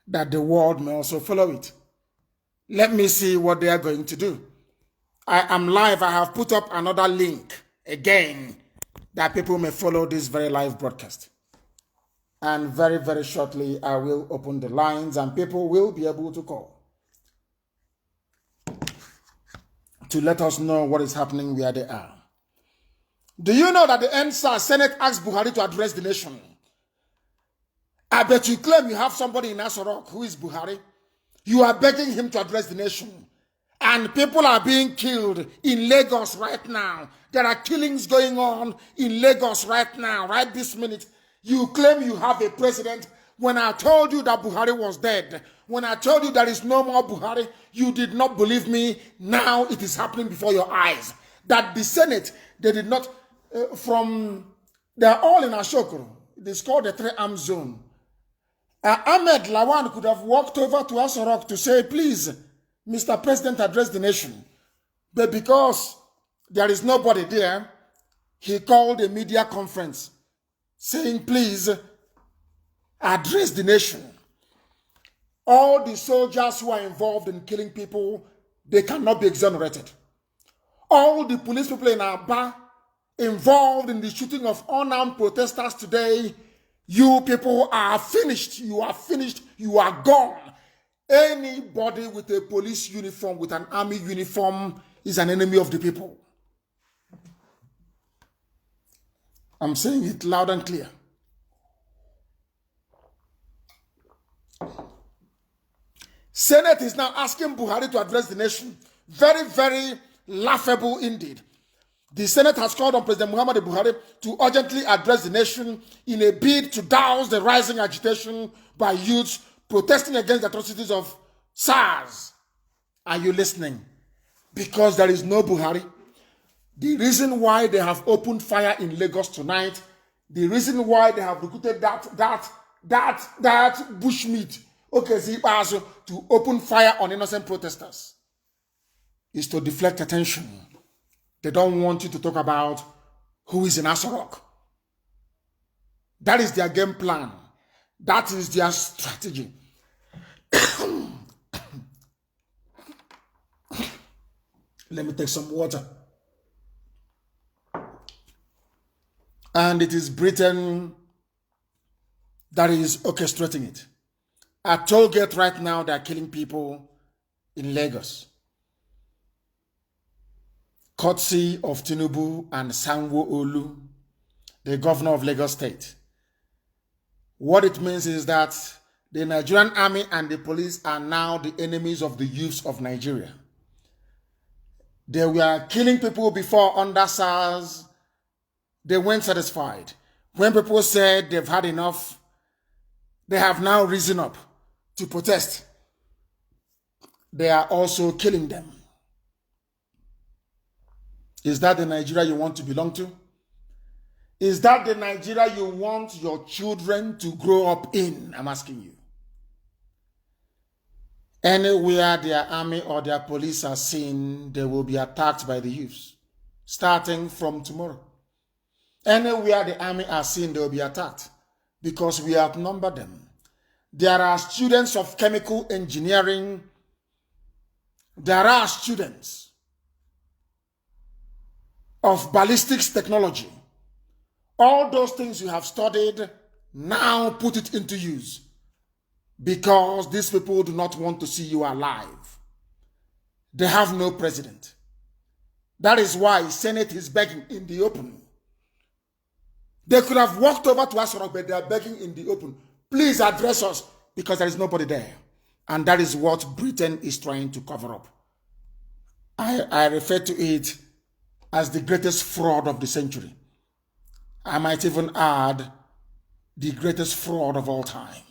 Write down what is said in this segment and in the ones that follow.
that the world may also follow it. Let me see what they are going to do. I am live. I have put up another link again that people may follow this very live broadcast. And very, very shortly, I will open the lines and people will be able to call to let us know what is happening where they are. Do you know that the NSA Senate asked Buhari to address the nation? I bet you claim you have somebody in Asorok who is Buhari. You are begging him to address the nation. And people are being killed in Lagos right now. There are killings going on in Lagos right now, right this minute. You claim you have a president. When I told you that Buhari was dead, when I told you there is no more Buhari, you did not believe me. Now it is happening before your eyes. That the Senate, they did not, they are all in Ashokoro. It is called the three-arm zone. Ahmed Lawan could have walked over to Asorok to say, please, Mr. President, address the nation. But because there is nobody there, he called a media conference saying, please, address the nation. All the soldiers who are involved in killing people, they cannot be exonerated. All the police people in Aba involved in the shooting of unarmed protesters today, you people are finished. You are finished. You are gone. Anybody with a police uniform, with an army uniform, is an enemy of the people. I'm saying it loud and clear. Senate is now asking Buhari to address the nation. Very, very laughable indeed. The Senate has called on President Muhammadu Buhari to urgently address the nation in a bid to douse the rising agitation by youths protesting against the atrocities of SARS. Are you listening? Because there is no Buhari. The reason why they have opened fire in Lagos tonight, the reason why they have recruited that bushmeat, to open fire on innocent protesters, is to deflect attention. They don't want you to talk about who is in Asorok. That is their game plan. That is their strategy. Let me take some water. And it is Britain that is orchestrating it. At toll gate right now, they are killing people in Lagos. Courtesy of Tinubu and Sanwo-Olu, the governor of Lagos State. What it means is that the Nigerian army and the police are now the enemies of the youths of Nigeria. They were killing people before under SARS. They weren't satisfied. When people said they've had enough, they have now risen up to protest. They are also killing them. Is that the Nigeria you want to belong to? Is that the Nigeria you want your children to grow up in? I'm asking you. Anywhere their army or their police are seen, they will be attacked by the youths, starting from tomorrow. Anywhere the army are seen, they will be attacked because we outnumber them. There are students of chemical engineering. There are students of ballistics technology. All those things you have studied, now put it into use. Because these people do not want to see you alive. They have no president. That is why Senate is begging in the open. They could have walked over to us, but they are begging in the open. Please address us, because there is nobody there. And that is what Britain is trying to cover up. I refer to it as the greatest fraud of the century. I might even add the greatest fraud of all time.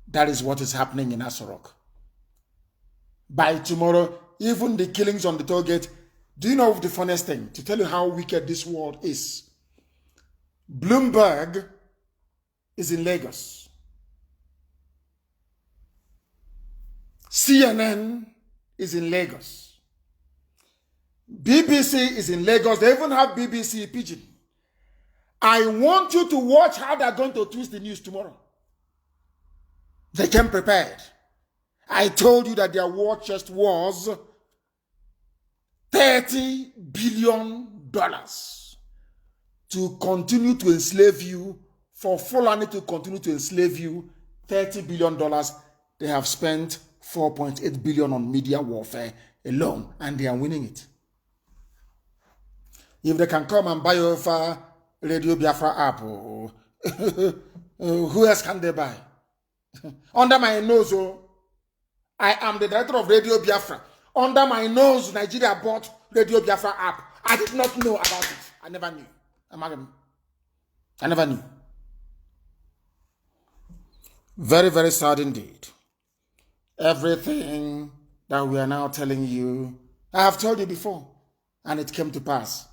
That is what is happening in Asorok. By tomorrow, even the killings on the toll gate. Do you know the funniest thing? To tell you how wicked this world is. Bloomberg is in Lagos. CNN is in Lagos. BBC is in Lagos. They even have BBC Pidgin. I want you to watch how they're going to twist the news tomorrow. They came prepared. I told you that their war chest was $30 billion to continue to enslave you, for Fulani to continue to enslave you. $30 billion. They have spent $4.8 billion on media warfare alone, and they are winning it. If they can come and buy over Radio Biafra app, who else can they buy? Under my nose, I am the director of Radio Biafra. Under my nose, Nigeria bought Radio Biafra app. I did not know about it. I never knew. I never knew. Very, very sad indeed. Everything that we are now telling you, I have told you before, and it came to pass.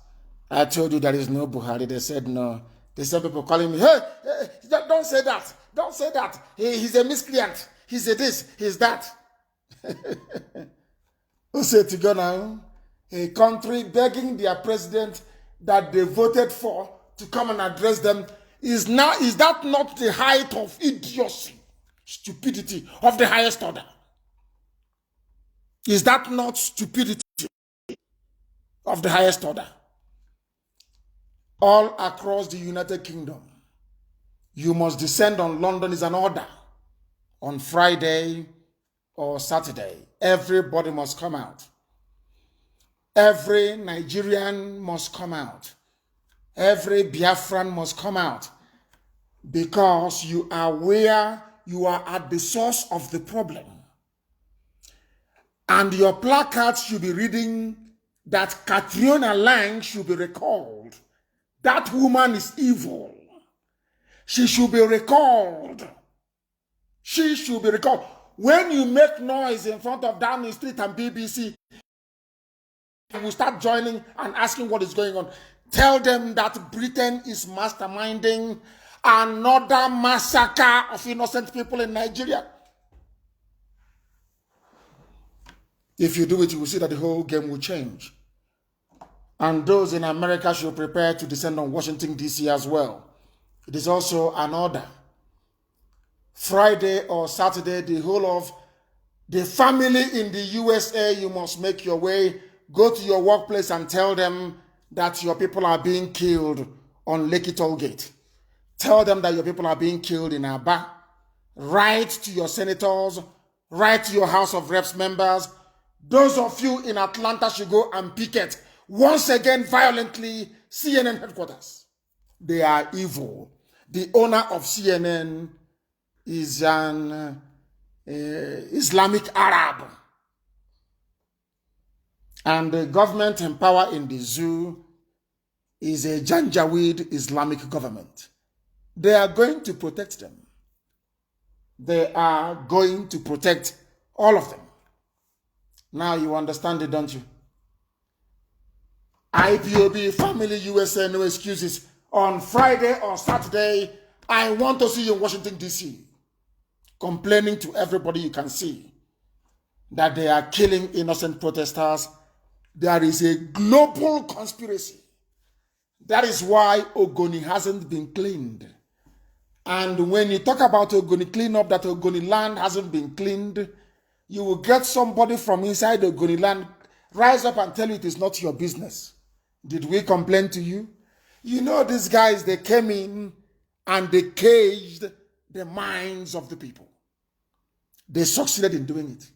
I told you there is no Buhari. They said no. They said people calling me, hey, don't say that. Don't say that. He's a miscreant. He's a this, he's that. Who said to go now? A country begging their president that they voted for to come and address them. Is that not the height of idiocy, stupidity of the highest order? Is that not stupidity of the highest order? All across the United Kingdom, you must descend on London is an order. On Friday or Saturday, everybody must come out. Every Nigerian must come out. Every Biafran must come out, because you are where you are at the source of the problem. And your placards should be reading that Catriona Lang should be recalled. That woman is evil. She should be recalled. She should be recalled. When you make noise in front of Downing Street and BBC, you will start joining and asking what is going on. Tell them that Britain is masterminding another massacre of innocent people in Nigeria. If you do it, you will see that the whole game will change. And those in America should prepare to descend on Washington, D.C. as well. It is also an order. Friday or Saturday, the whole of the family in the USA, you must make your way, go to your workplace and tell them that your people are being killed on Lekki Toll Gate. Tell them that your people are being killed in Aba. Write to your senators, write to your House of Reps members. Those of you in Atlanta should go and picket once again violently CNN headquarters. They are evil. The owner of CNN is an Islamic Arab. And the government in power in the zoo is a Janjaweed Islamic government. They are going to protect them. They are going to protect all of them. Now you understand it, don't you? IPOB, Family USA, no excuses. On Friday or Saturday, I want to see you in Washington, D.C. complaining to everybody you can see that they are killing innocent protesters. There is a global conspiracy. That is why Ogoni hasn't been cleaned. And when you talk about Ogoni cleanup, that Ogoni land hasn't been cleaned, you will get somebody from inside Ogoni land rise up and tell you it is not your business. Did we complain to you? You know these guys, they came in and they caged the minds of the people. They succeeded in doing it.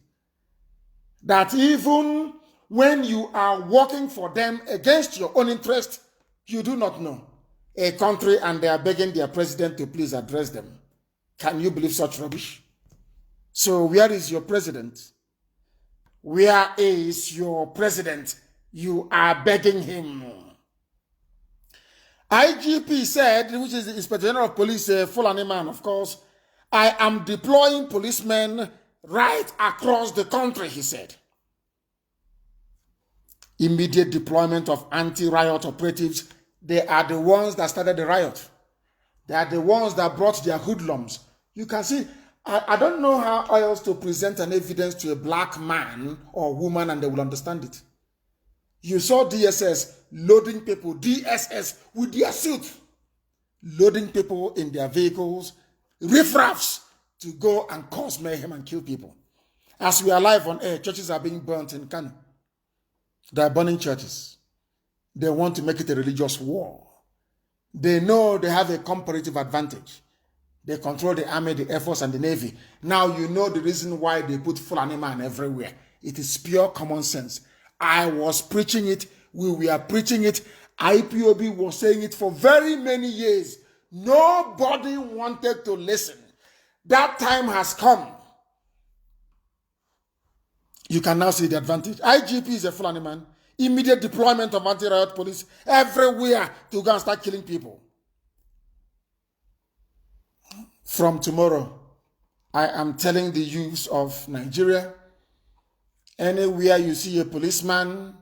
That even when you are working for them against your own interest, you do not know a country and they are begging their president to please address them. Can you believe such rubbish? So where is your president? Where is your president? You are begging him. IGP said, which is the Inspector General of Police, a Fulani man, of course, I am deploying policemen right across the country, he said. Immediate deployment of anti-riot operatives. They are the ones that started the riot. They are the ones that brought their hoodlums. You can see, I don't know how else to present an evidence to a black man or woman and they will understand it. You saw DSS loading people, DSS with their suits, loading people in their vehicles, riffraffs to go and cause mayhem and kill people. As we are live on air, churches are being burnt in Kano. They are burning churches. They want to make it a religious war. They know they have a comparative advantage. They control the army, the air force, and the navy. Now you know the reason why they put Fulani man everywhere. It is pure common sense. I was preaching it. We were preaching it. IPOB was saying it for very many years. Nobody wanted to listen. That time has come. You can now see the advantage. IGP is a Fulani man. Immediate deployment of anti-riot police everywhere to go and start killing people. From tomorrow, I am telling the youths of Nigeria, anywhere you see a policeman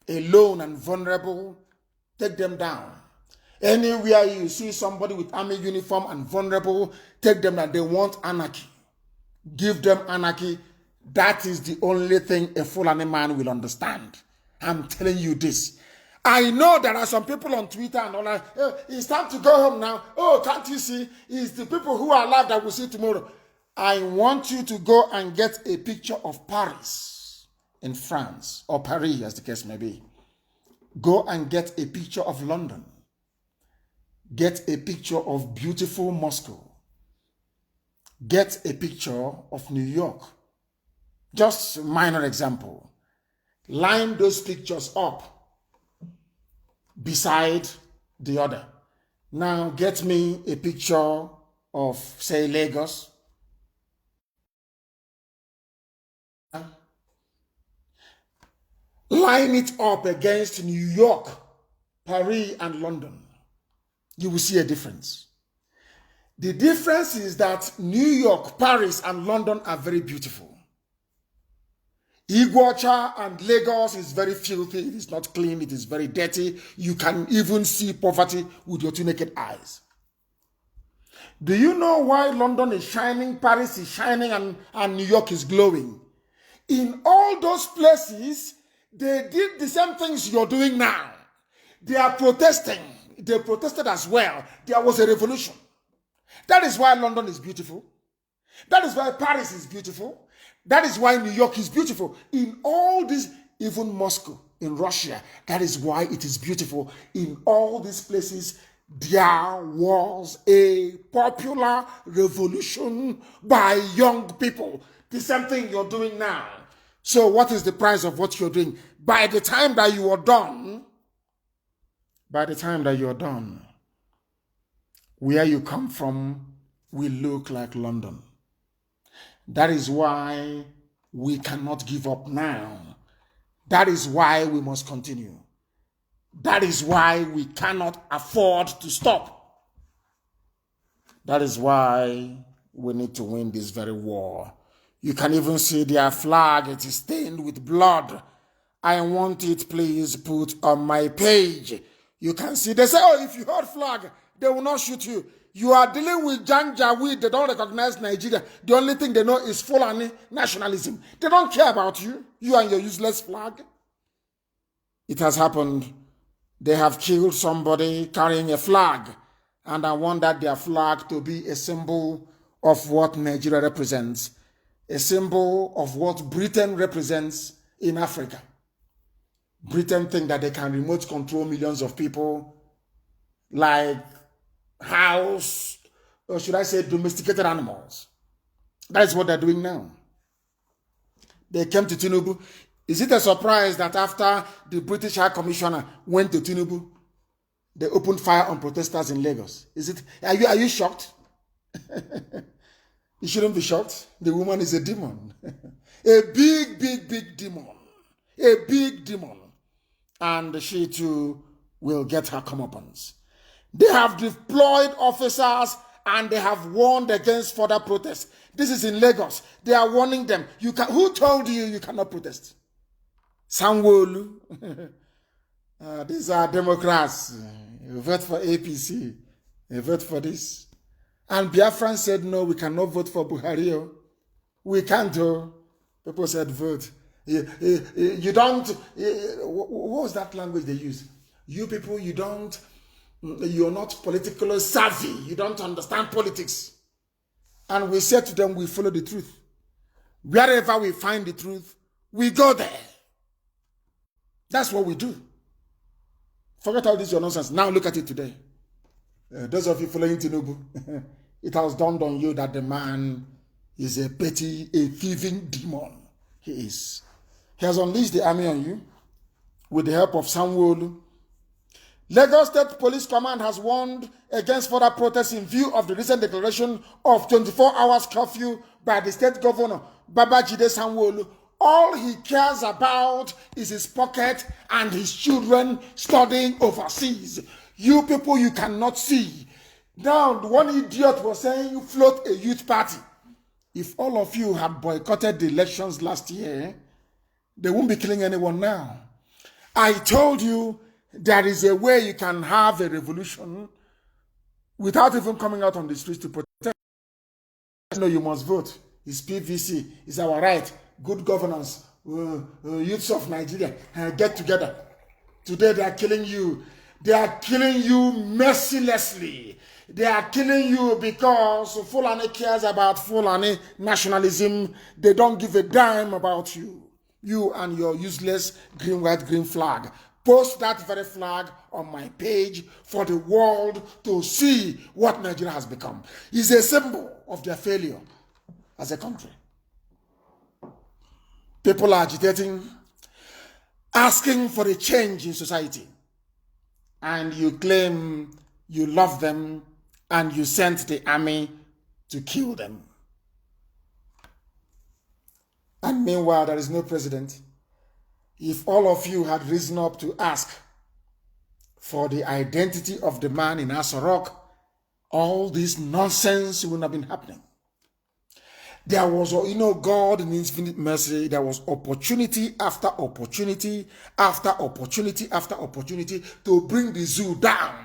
alone and vulnerable, take them down. Anywhere you see somebody with army uniform and vulnerable, take them down. They want anarchy. Give them anarchy. That is the only thing a Fulani man will understand. I'm telling you this. I know there are some people on Twitter and all that. Oh, it's time to go home now. Oh, can't you see? It's the people who are alive that will see tomorrow. I want you to go and get a picture of Paris in France, or Paris as the case may be. Go and get a picture of London. Get a picture of beautiful Moscow. Get a picture of New York. Just a minor example. Line those pictures up beside the other. Now get me a picture of, say, Lagos. Line it up against New York, Paris, and London. You will see a difference. The difference is that New York, Paris, and London are very beautiful. Iguacha and Lagos is very filthy. It is not clean. It is very dirty. You can even see poverty with your two naked eyes. Do you know why London is shining, Paris is shining, and New York is glowing? In all those places, they did the same things you're doing now. They are protesting. They protested as well. There was a revolution. That is why London is beautiful. That is why Paris is beautiful. That is why New York is beautiful. In all these, even Moscow in Russia, that is why it is beautiful. In all these places, there was a popular revolution by young people. The same thing you're doing now. So what is the price of what you're doing? By the time that you are done, where you come from will look like London. That is why we cannot give up now. That is why we must continue. That is why we cannot afford to stop. That is why we need to win this very war. You can even see their flag. It is stained with blood. I want it, please, put on my page. You can see, they say, oh, if you hold flag, they will not shoot you. You are dealing with Janjaweed. They don't recognize Nigeria. The only thing they know is Fulani nationalism. They don't care about you. You and your useless flag. It has happened. They have killed somebody carrying a flag. And I want that their flag to be a symbol of what Nigeria represents. A symbol of what Britain represents in Africa. Britain think that they can remote control millions of people like house, or should I say domesticated animals. That is what they're doing now. They came to Tinubu. Is it a surprise that after the British High Commissioner went to Tinubu, they opened fire on protesters in Lagos? Is it? Are you shocked? You shouldn't be shocked. The woman is a demon. A big demon. A big demon. And she too will get her comeuppance. They have deployed officers and they have warned against further protests. This is in Lagos. They are warning them. Who told you you cannot protest? Sanwo-Olu. These are Democrats. You vote for APC. You vote for this. And Biafran said, no, we cannot vote for Buhari. We can't do. People said, vote. You don't, what was that language they use? You people, you're not politically savvy. You don't understand politics. And we said to them, we follow the truth. Wherever we find the truth, we go there. That's what we do. Forget all this your nonsense. Now look at it today. Those of you following Tinubu, it has dawned on you that the man is a petty, a thieving demon. He is. He has unleashed the army on you with the help of Sanwo-Olu. Lagos State Police Command has warned against further protests in view of the recent declaration of 24 hours curfew by the state governor, Babajide Sanwo-Olu. All he cares about is his pocket and his children studying overseas. You people, you cannot see. Now, one idiot was saying you float a youth party. If all of you had boycotted the elections last year, they won't be killing anyone now. I told you there is a way you can have a revolution without even coming out on the streets to protest. No, you must vote. It's PVC. It's our right. Good governance. Youths of Nigeria, get together. Today they are killing you. They are killing you mercilessly. They are killing you because Fulani cares about Fulani nationalism. They don't give a damn about you. You and your useless green, white, green flag. Post that very flag on my page for the world to see what Nigeria has become. It's a symbol of their failure as a country. People are agitating, asking for a change in society. And you claim you love them and you sent the army to kill them. And meanwhile, there is no president. If all of you had risen up to ask for the identity of the man in Asorok, all this nonsense would not have been happening. There was, God in infinite mercy, there was opportunity after opportunity after opportunity after opportunity to bring the zoo down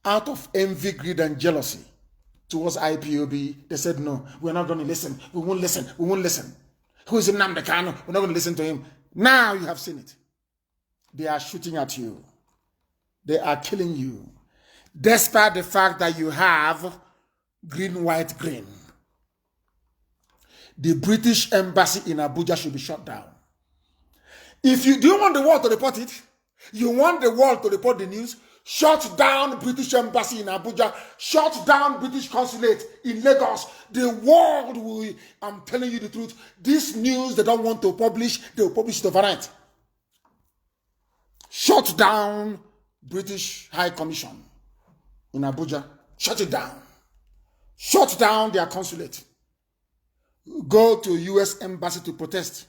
out of envy, greed, and jealousy towards IPOB. They said, no, we're not going to listen. We won't listen. We won't listen. Who is Nnamdi Kanu? We're not going to listen to him. Now you have seen it. They are shooting at you. They are killing you. Despite the fact that you have green, white, green. The British embassy in Abuja should be shut down. If you do want the world to report it, you want the world to report the news, shut down British embassy in Abuja, shut down British consulate in Lagos. The world will, I'm telling you the truth, this news they don't want to publish, they will publish it overnight. Shut down British High Commission in Abuja. Shut it down. Shut down their consulate. Go to US embassy to protest.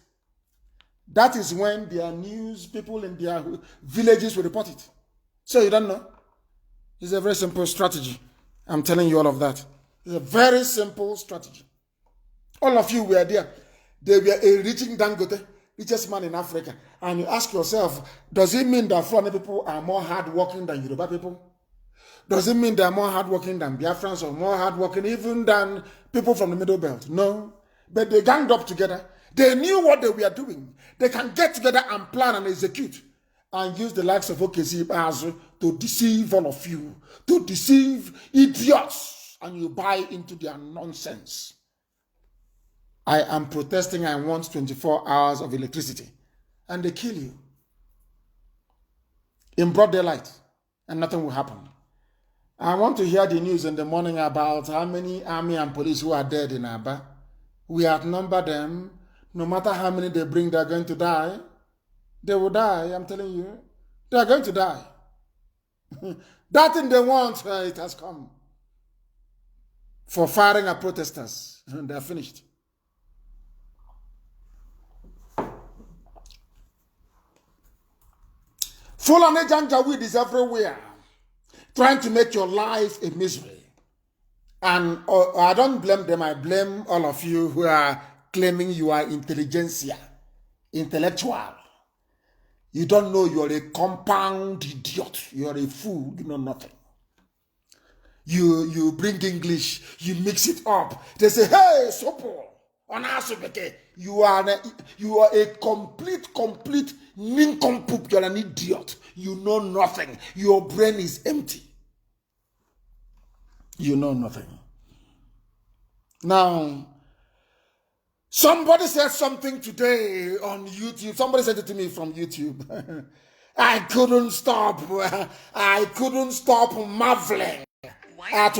That is when their news people in their villages will report it. So you don't know? It's a very simple strategy. I'm telling you all of that. It's a very simple strategy. All of you were there. They were enriching Dangote, richest man in Africa. And you ask yourself, does it mean that Fulani people are more hardworking than Yoruba people? Does it mean they are more hardworking than Biafrans or more hardworking even than people from the Middle Belt? No. But they ganged up together. They knew what they were doing. They can get together and plan and execute and use the likes of OKC Bazu to deceive all of you, to deceive idiots, and you buy into their nonsense. I am protesting. I want 24 hours of electricity. And they kill you in broad daylight, and nothing will happen. I want to hear the news in the morning about how many army and police who are dead in Aba. We outnumber them. No matter how many they bring, they're going to die. They will die, I'm telling you. They're going to die. That thing they want, it has come. For firing at protesters. They're finished. Fulani Janjaweed is everywhere, trying to make your life a misery. And I don't blame them, I blame all of you who are claiming you are intelligentsia, intellectual. You don't know you're a compound idiot. You're a fool, you know nothing. You bring English, you mix it up. They say, hey, Sopo, on Asubeke, you are a complete nincompoop. You're an idiot. You know nothing. Your brain is empty. You know nothing. Now, somebody said something today on YouTube. Somebody said it to me from YouTube. I couldn't stop. I couldn't stop marveling at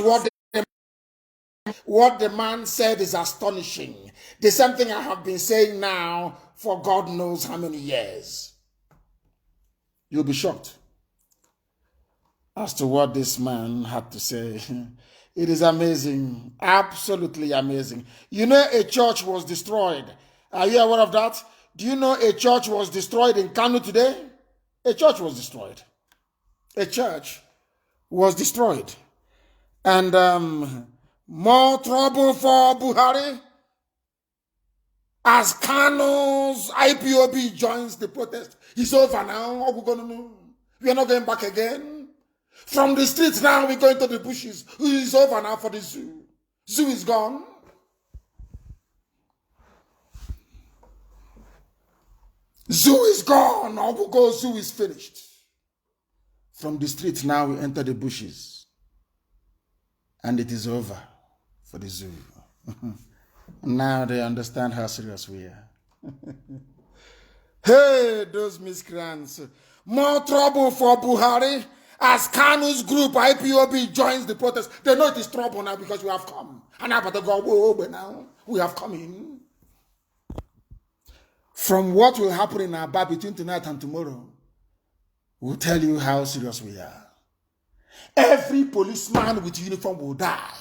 what the man said is astonishing. The same thing I have been saying now for God knows how many years. You'll be shocked as to what this man had to say. It is amazing, absolutely amazing. You know, a church was destroyed. Are you aware of that? Do you know a church was destroyed in Kano today? A church was destroyed. A church was destroyed. And more trouble for Buhari as Kano's IPOB joins the protest. It's over now. What are we going to do? We are not going back again. From the streets now, we're going to the bushes. It's over now for the zoo. Zoo is gone. Zoo is gone. Obugo Zoo is finished. From the streets now, we enter the bushes. And it is over for the zoo. Now they understand how serious we are. Hey, those miscreants. More trouble for Buhari as Kanu's group, IPOB, joins the protest. They know it is trouble now because we have come. And now, but now we have come in. From what will happen in our bar between tonight and tomorrow, we'll tell you how serious we are. Every policeman with uniform will die.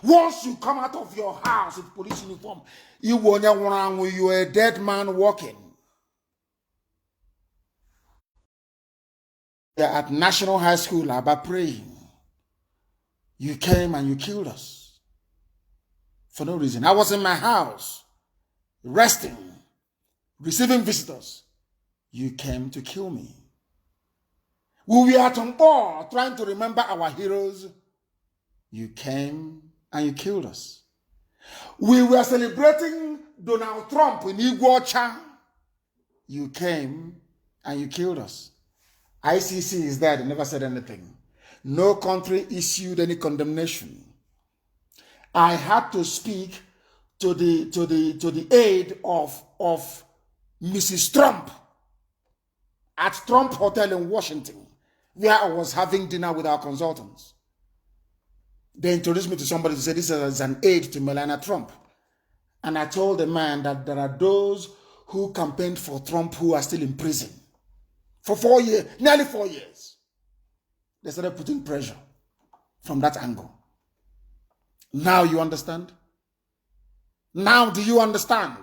Once you come out of your house with police uniform, you are a dead man walking. They're at National High School about praying. You came and you killed us for no reason. I was in my house, resting, receiving visitors. You came to kill me. We were at Tongo trying to remember our heroes. You came and you killed us. We were celebrating Donald Trump in Iguacha. You came and you killed us. ICC is there. They never said anything. No country issued any condemnation. I had to speak to the aid of Mrs. Trump at Trump Hotel in Washington, where I was having dinner with our consultants. They introduced me to somebody to say this is an aide to Melania Trump. And I told the man that there are those who campaigned for Trump who are still in prison. For 4 years, nearly 4 years. They started putting pressure from that angle. Now you understand? Now do you understand?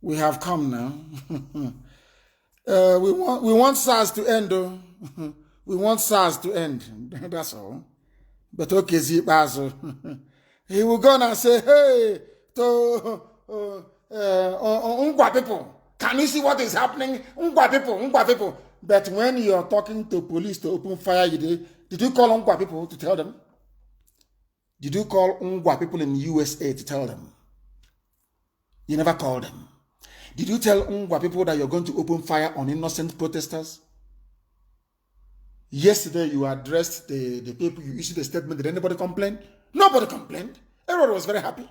We have come now. We want SARS to end, though. We want SARS to end. That's all. But okay, Zibazo. He will go and say, hey, to Ungwa people, can you see what is happening? Ungwa people. But when you are talking to police to open fire, did you call Ungwa people to tell them? Did you call Ungwa people in USA to tell them? You never called them. Did you tell Ungwa people that you're going to open fire on innocent protesters? Yesterday, you addressed the people, you issued a statement. Did anybody complain? Nobody complained. Everybody was very happy.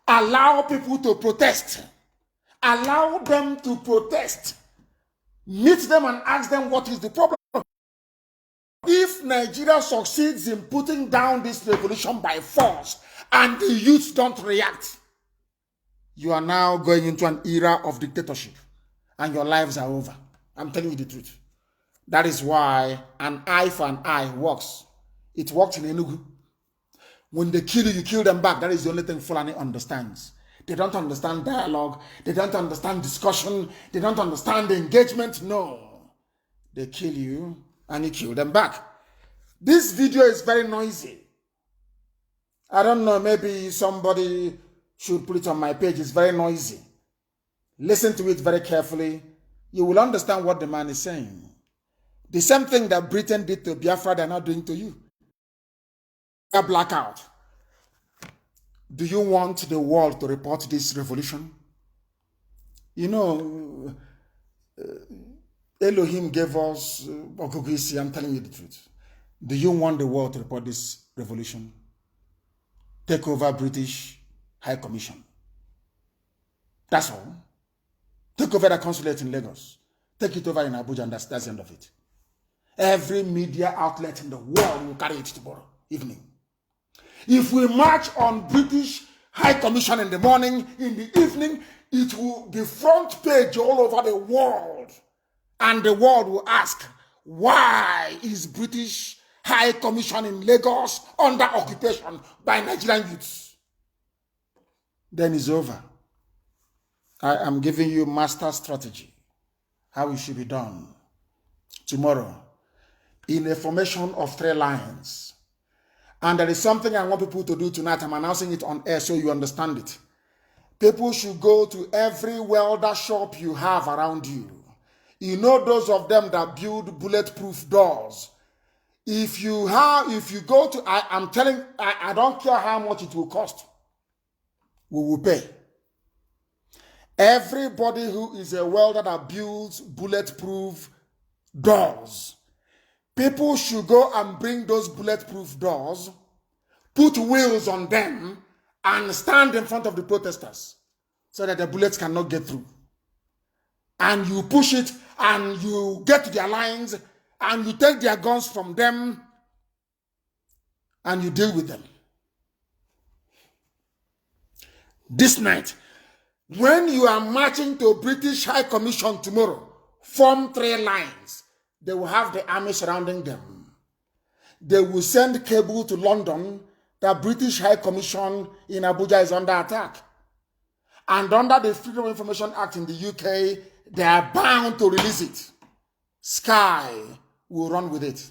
Allow people to protest. Allow them to protest. Meet them and ask them what is the problem. If Nigeria succeeds in putting down this revolution by force and the youth don't react, you are now going into an era of dictatorship and your lives are over. I'm telling you the truth. That is why an eye for an eye works. It worked in Enugu. When they kill you, you kill them back. That is the only thing Fulani understands. They don't understand dialogue. They don't understand discussion. They don't understand the engagement. No. They kill you and you kill them back. This video is very noisy. I don't know, maybe somebody should put it on my page. It's very noisy. Listen to it very carefully. You will understand what the man is saying. The same thing that Britain did to Biafra, they're not doing to you. A blackout. Do you want the world to report this revolution? You know, Elohim gave us Ogugisi. I'm telling you the truth. Do you want the world to report this revolution? take over British High Commission. That's all. Take over the consulate in Lagos. Take it over in Abuja, and that's the end of it. Every media outlet in the world will carry it tomorrow evening. If we march on British High Commission in the morning, in the evening, it will be front page all over the world. And the world will ask, why is British High Commission in Lagos under occupation by Nigerian youths? Then it's over. I am giving you master strategy, how it should be done. Tomorrow, in a formation of 3 lines. And there is something I want people to do tonight. I'm announcing it on air so you understand it. People should go to every welder shop you have around you. You know those of them that build bulletproof doors. If you go to, I'm telling, I don't care how much it will cost. We will pay. Everybody who is a welder that builds bulletproof doors, people should go and bring those bulletproof doors, put wheels on them, and stand in front of the protesters so that the bullets cannot get through. And you push it, and you get to their lines, and you take their guns from them, and you deal with them. This night, when you are marching to British High Commission tomorrow, form 3 lines. They will have the army surrounding them. They will send cable to London that British High Commission in Abuja is under attack. And under the Freedom of Information Act in the UK, they are bound to release it. Sky will run with it.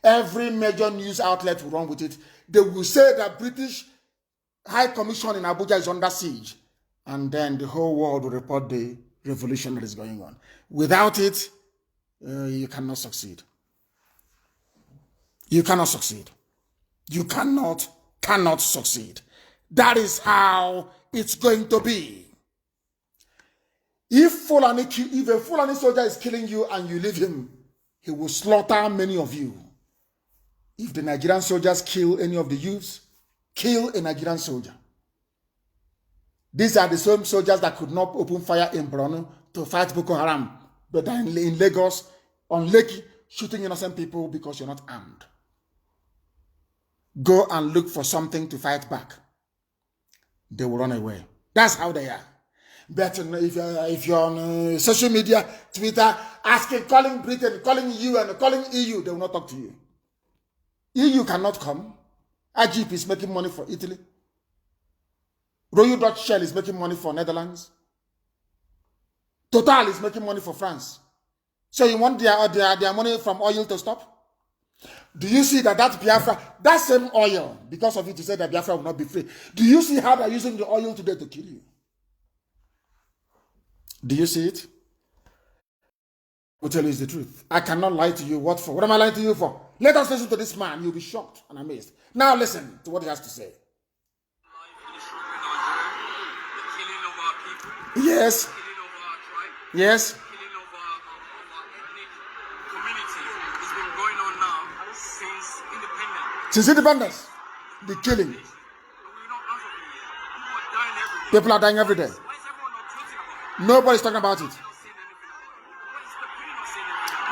Every major news outlet will run with it. They will say that British High Commission in Abuja is under siege. And then the whole world will report the revolution that is going on. Without it, you cannot succeed. You cannot succeed. You cannot succeed. That is how it's going to be. If a Fulani soldier is killing you and you leave him, he will slaughter many of you. If the Nigerian soldiers kill any of the youths, kill a Nigerian soldier. These are the same soldiers that could not open fire in Borno to fight Boko Haram, but are in Lagos, on Lekki, shooting innocent people because you're not armed. Go and look for something to fight back. They will run away. That's how they are. But if you're on social media, Twitter, asking, calling Britain, calling you and calling EU, they will not talk to you. EU cannot come. Egypt is making money for Italy. Royal Dutch Shell is making money for Netherlands. Total is making money for France. So you want their money from oil to stop? Do you see that Biafra, that same oil, because of it you said that Biafra will not be free. Do you see how they're using the oil today to kill you? Do you see it? I will tell you the truth. I cannot lie to you. What for? What am I lying to you for? Let us listen to this man. You'll be shocked and amazed. Now listen to what he has to say. Yes. Yes. Since independence, the killing. People are dying every day. Nobody's talking about it.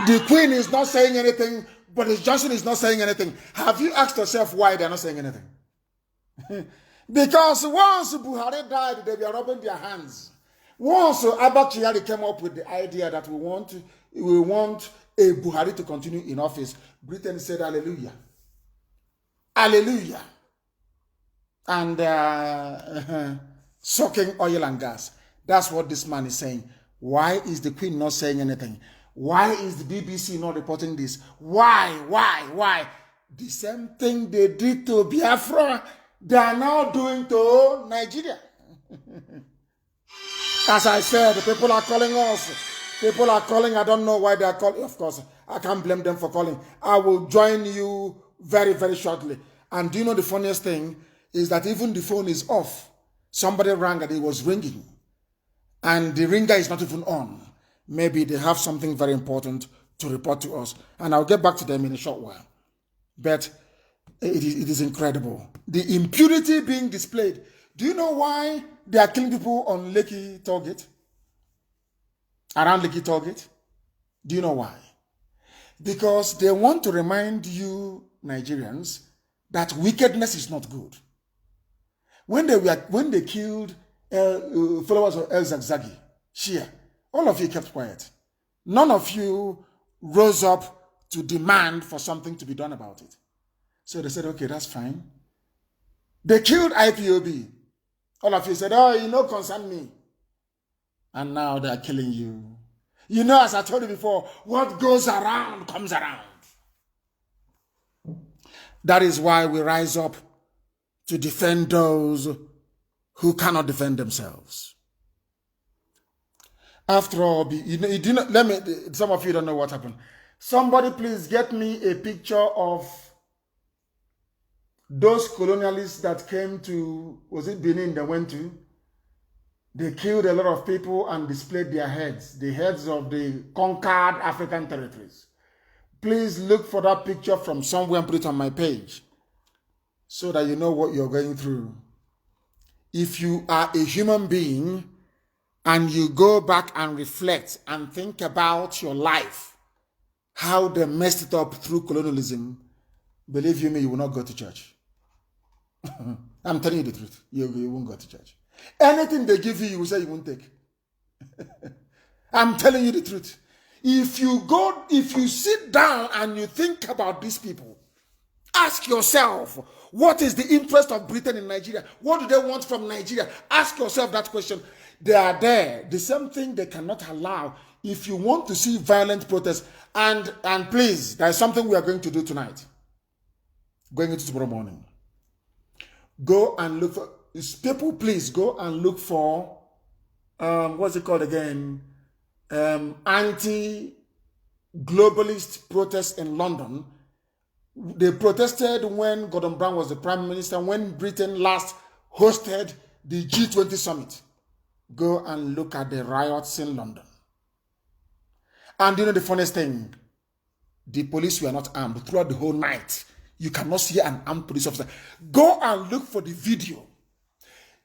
The Queen is not saying anything, Boris Johnson is not saying anything. Have you asked yourself why they're not saying anything? Because once Buhari died, they were rubbing their hands. Once Abba Kyari came up with the idea that we want a Buhari to continue in office, Britain said hallelujah. Hallelujah. And sucking oil and gas. That's what this man is saying. Why is the Queen not saying anything? Why is the BBC not reporting this? Why? The same thing they did to Biafra, they are now doing to Nigeria. As I said, the people are calling us. People are calling. I don't know why they are calling. Of course, I can't blame them for calling. I will join you very, very shortly. And do you know the funniest thing is that even the phone is off. Somebody rang and it was ringing. And the ringer is not even on. Maybe they have something very important to report to us. And I'll get back to them in a short while. But It is incredible. The impunity being displayed. Do you know why they are killing people on Lekki Tollgate? Around Lekki Tollgate? Do you know why? Because they want to remind you, Nigerians, that wickedness is not good. When they killed followers of El Zagzagi, Shia, all of you kept quiet. None of you rose up to demand for something to be done about it. So they said, okay, that's fine. They killed IPOB. All of you said, oh, you know, concern me. And now they're killing you. You know, as I told you before, what goes around comes around. That is why we rise up to defend those who cannot defend themselves. After all, some of you don't know what happened. Somebody please get me a picture of those colonialists that came to, was it Benin they went to? They killed a lot of people and displayed their heads, the heads of the conquered African territories. Please look for that picture from somewhere and put it on my page so that you know what you're going through. If you are a human being and you go back and reflect and think about your life, how they messed it up through colonialism, believe you me, you will not go to church. I'm telling you the truth. You won't go to church. Anything they give you, you will say you won't take. I'm telling you the truth. If you sit down and you think about these people, ask yourself, what is the interest of Britain in Nigeria? What do they want from Nigeria? Ask yourself that question. They are there. The same thing they cannot allow. If you want to see violent protests, and please, there is something we are going to do tonight. Going into tomorrow morning. Go and look for, people please go and look for, what's it called again? Anti-globalist protests in London. They protested when Gordon Brown was the Prime Minister, when Britain last hosted the G20 summit. Go and look at the riots in London. And you know the funniest thing? The police were not armed throughout the whole night. You cannot see an armed police officer. Go and look for the video.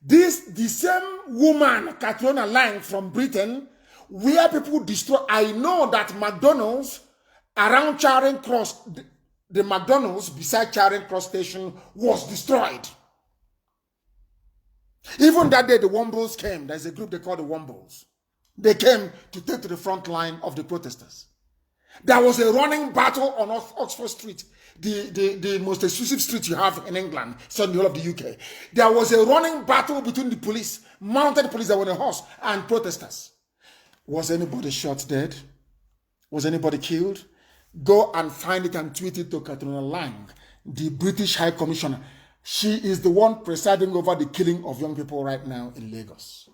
The same woman, Catriona Lang from Britain, where people destroy. I know that McDonald's around Charing Cross, the McDonald's beside Charing Cross station was destroyed. Even that day, the Wombles came. There's a group they call the Wombles. They came to take to the front line of the protesters. There was a running battle on Oxford Street, the most exclusive street you have in England, so in the whole of the UK. There was a running battle between the police, mounted police that were on a horse, and protesters. Was anybody shot dead? Was anybody killed? Go and find it and tweet it to Catriona Lang, the British High Commissioner. She is the one presiding over the killing of young people right now in Lagos.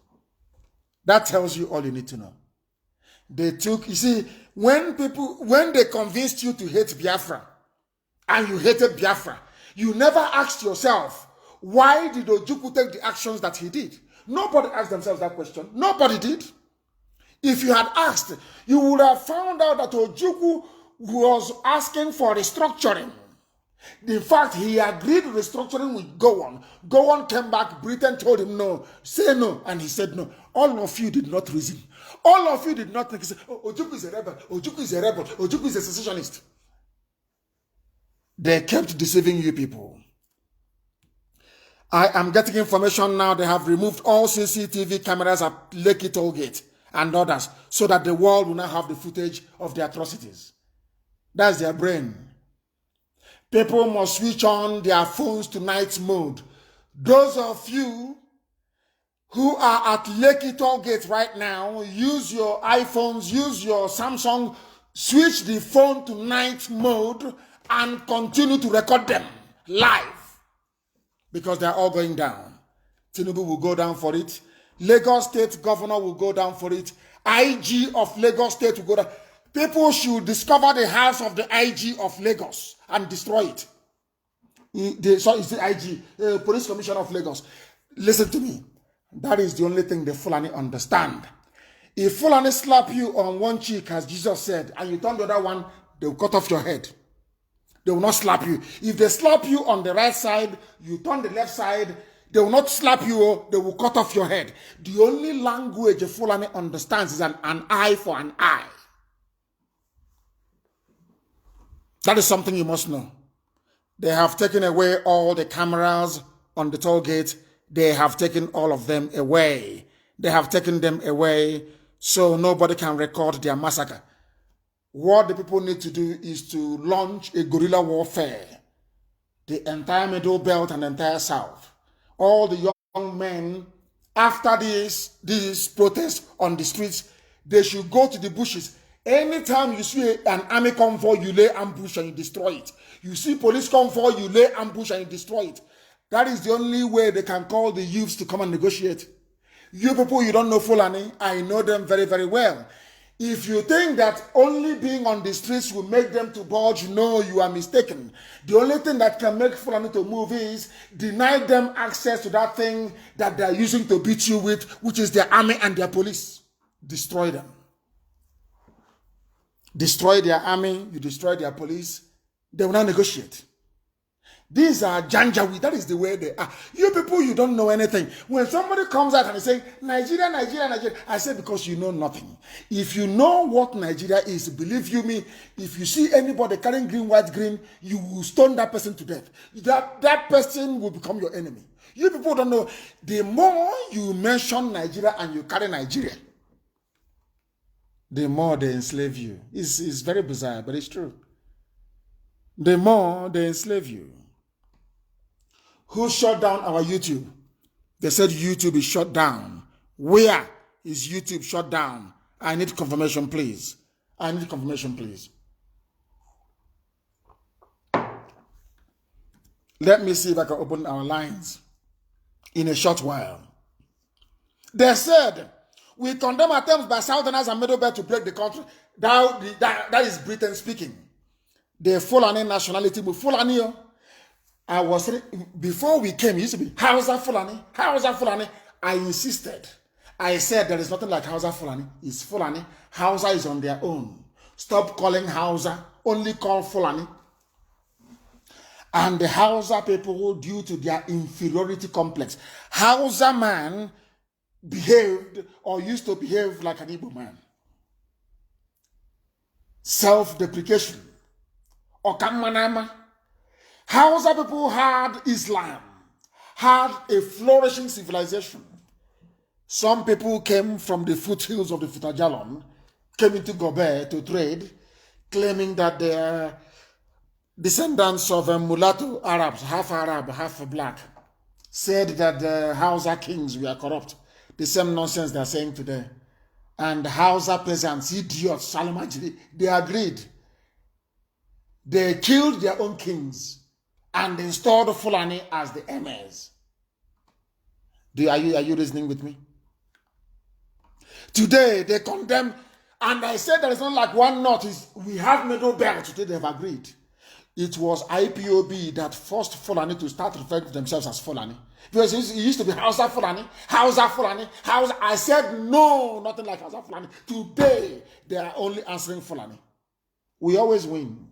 That tells you all you need to know. They took, you see, when they convinced you to hate Biafra, and you hated Biafra, you never asked yourself, why did Ojukwu take the actions that he did? Nobody asked themselves that question. Nobody did. If you had asked, you would have found out that Ojukwu was asking for restructuring. In fact, he agreed restructuring with Gowon. Gowon came back, Britain told him no, say no, and he said no. All of you did not reason. All of you did not think, oh, Ojukwu is a rebel, Ojukwu is a rebel, Ojukwu is a secessionist. They kept deceiving you people. I am getting information now, they have removed all CCTV cameras at Lekki Tollgate and others, so that the world will not have the footage of the atrocities. That's their brain. People must switch on their phones to night mode. Those of you who are at Lekki Tollgate right now, use your iPhones, use your Samsung, switch the phone to night mode and continue to record them live. Because they're all going down. Tinubu will go down for it. Lagos State Governor will go down for it. IG of Lagos State will go down. People should discover the house of the IG of Lagos and destroy it. So it's the IG, Police Commissioner of Lagos. Listen to me. That is the only thing the Fulani understand. If Fulani slap you on one cheek, as Jesus said, and you turn the other one, they will cut off your head. They will not slap you. If they slap you on the right side, you turn the left side, they will not slap you, they will cut off your head. The only language a Fulani understands is an eye for an eye. That is something you must know. They have taken away all the cameras on the toll gate. They have taken all of them away. They have taken them away so nobody can record their massacre. What the people need to do is to launch a guerrilla warfare. The entire Middle Belt and the entire South. All the young men, after these protests on the streets, they should go to the bushes. Anytime you see an army convoy, you lay ambush and you destroy it. You see police convoy, you lay ambush and you destroy it. That is the only way they can call the youths to come and negotiate. You people, you don't know Fulani. I know them very, very well. If you think that only being on the streets will make them to budge, no, you are mistaken. The only thing that can make Fulani to move is deny them access to that thing that they are using to beat you with, which is their army and their police. Destroy them. Destroy their army, you destroy their police, they will not negotiate. These are Janjaweed, that is the way they are. You people, you don't know anything. When somebody comes out and they say, Nigeria, Nigeria, Nigeria, I say because you know nothing. If you know what Nigeria is, believe you me, if you see anybody carrying green, white, green, you will stone that person to death. That person will become your enemy. You people don't know. The more you mention Nigeria and you carry Nigeria, the more they enslave you. It's very bizarre, but it's true. The more they enslave you. Who shut down our YouTube? They said YouTube is shut down. Where is YouTube shut down? I need confirmation, please. I need confirmation, please. Let me see if I can open our lines in a short while. They said, we condemn attempts by Southerners and Middle Belt to break the country. That is Britain speaking. The Fulani nationality, Fulani. I was, before we came, it used to be Hausa Fulani, Hausa Fulani. I insisted. I said there is nothing like Hausa Fulani. It's Fulani. Hausa is on their own. Stop calling Hausa. Only call Fulani. And the Hausa people, due to their inferiority complex, Hausa man behaved or used to behave like an Igbo man. Self-deprecation. Okamanama. Hausa people had Islam, had a flourishing civilization. Some people came from the foothills of the Futajalon, came into Gobe to trade, claiming that they are descendants of mulatto Arabs, half Arab, half black, said that the Hausa kings were corrupt. The same nonsense they are saying today. And Hausa peasants, idiots, Salamajiri, they agreed. They killed their own kings and installed Fulani as the emirs. Are you listening with me? Today they condemn, and I said there is not like one knot. We have Middle Belt. Today they have agreed. It was IPOB that forced Fulani to start referring to themselves as Fulani. Because it used to be Hausa Fulani, Hausa Fulani, Hausa. I said no, nothing like Hausa Fulani. Today they are only answering Fulani. We always win.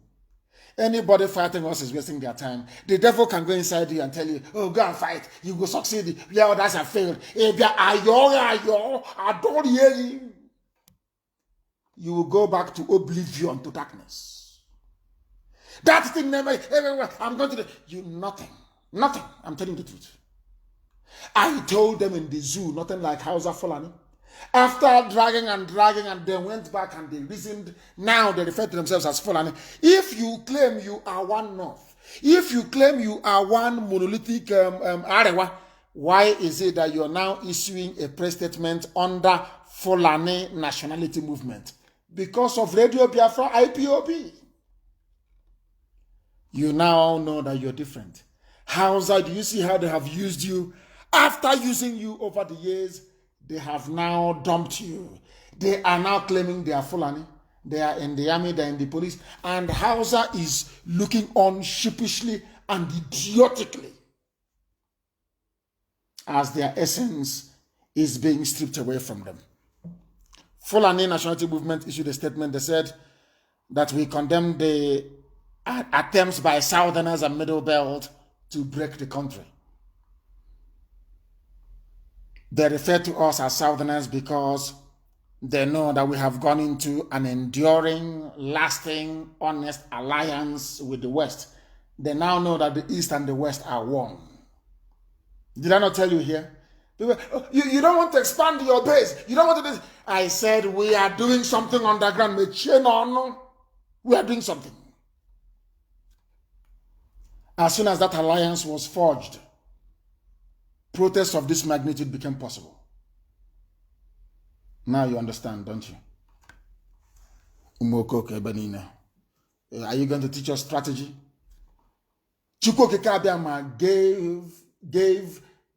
Anybody fighting us is wasting their time. The devil can go inside you and tell you, oh, go and fight. You will succeed. Yeah, others have failed. I don't hear you. You will go back to oblivion, to darkness. That thing never, everywhere. I'm going to you nothing. Nothing. I'm telling you the truth. I told them in the zoo, nothing like Hausa Fulani. After dragging and they went back and they reasoned, now they refer to themselves as Fulani. If you claim you are one North, if you claim you are one monolithic Arewa, why is it that you are now issuing a press statement under Fulani nationality movement? Because of Radio Biafra, IPOB. You now know that you're different. Hausa, do you see how they have used you? After using you over the years, they have now dumped you. They are now claiming they are Fulani. They are in the army, they are in the police. And Hausa is looking on sheepishly and idiotically as their essence is being stripped away from them. Fulani Nationality Movement issued a statement. They said that we condemn the attempts by Southerners and Middle Belt to break the country. They refer to us as Southerners because they know that we have gone into an enduring, lasting, honest alliance with the West. They now know that the East and the West are one. Did I not tell you here? People, you don't want to expand your base. You don't want to do. I said we are doing something underground. We are doing something. As soon as that alliance was forged, protests of this magnitude became possible. Now you understand, don't you? Are you going to teach us strategy? Chukwokekabiyama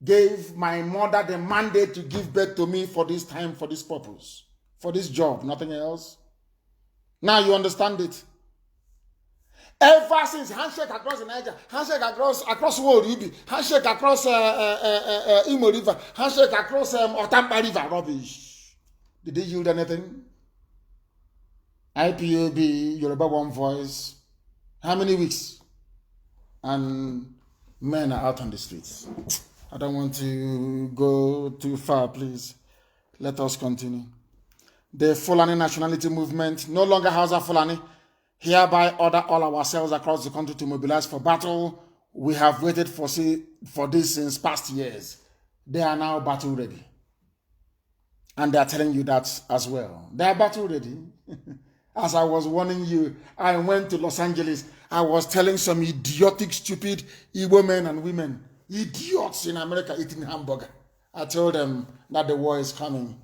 gave my mother the mandate to give birth to me for this time, for this purpose, for this job, nothing else. Now you understand it. Ever since handshake across the Niger, handshake across World River, handshake across Imo River, handshake across Otampa River, rubbish. Did they yield anything? IPOB, Yoruba One Voice, how many weeks? And men are out on the streets. I don't want to go too far, please. Let us continue. The Fulani nationality movement, no longer Hausa Fulani, hereby order all ourselves across the country to mobilize for battle. We have waited for this since past years. They are now battle ready. And they are telling you that as well. They are battle ready. As I was warning you, I went to Los Angeles. I was telling some idiotic, stupid Igbo men and women, idiots in America eating hamburger. I told them that the war is coming.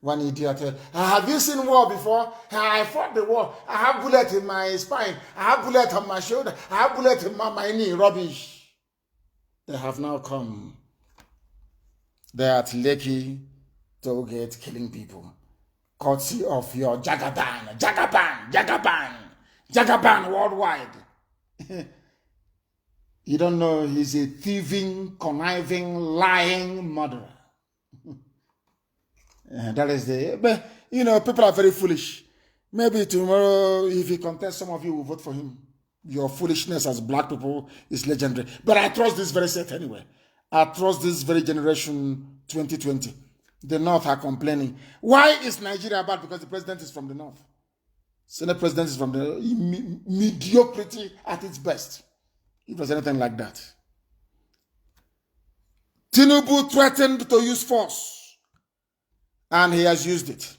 One idiot said, have you seen war before? I fought the war. I have bullet in my spine. I have bullet on my shoulder. I have bullet in my knee. Rubbish. They have now come. They are at Lekki Tollgate killing people. Courtesy of your Jagaban worldwide. You don't know he's a thieving, conniving, lying murderer. That is the, but you know, people are very foolish. Maybe tomorrow, if he contests, some of you will vote for him. Your foolishness as black people is legendary. But I trust this very set anyway. I trust this very generation 2020. The North are complaining. Why is Nigeria bad? Because the president is from the North. Senate president is from the mediocrity at its best. It was anything like that. Tinubu threatened to use force. And he has used it.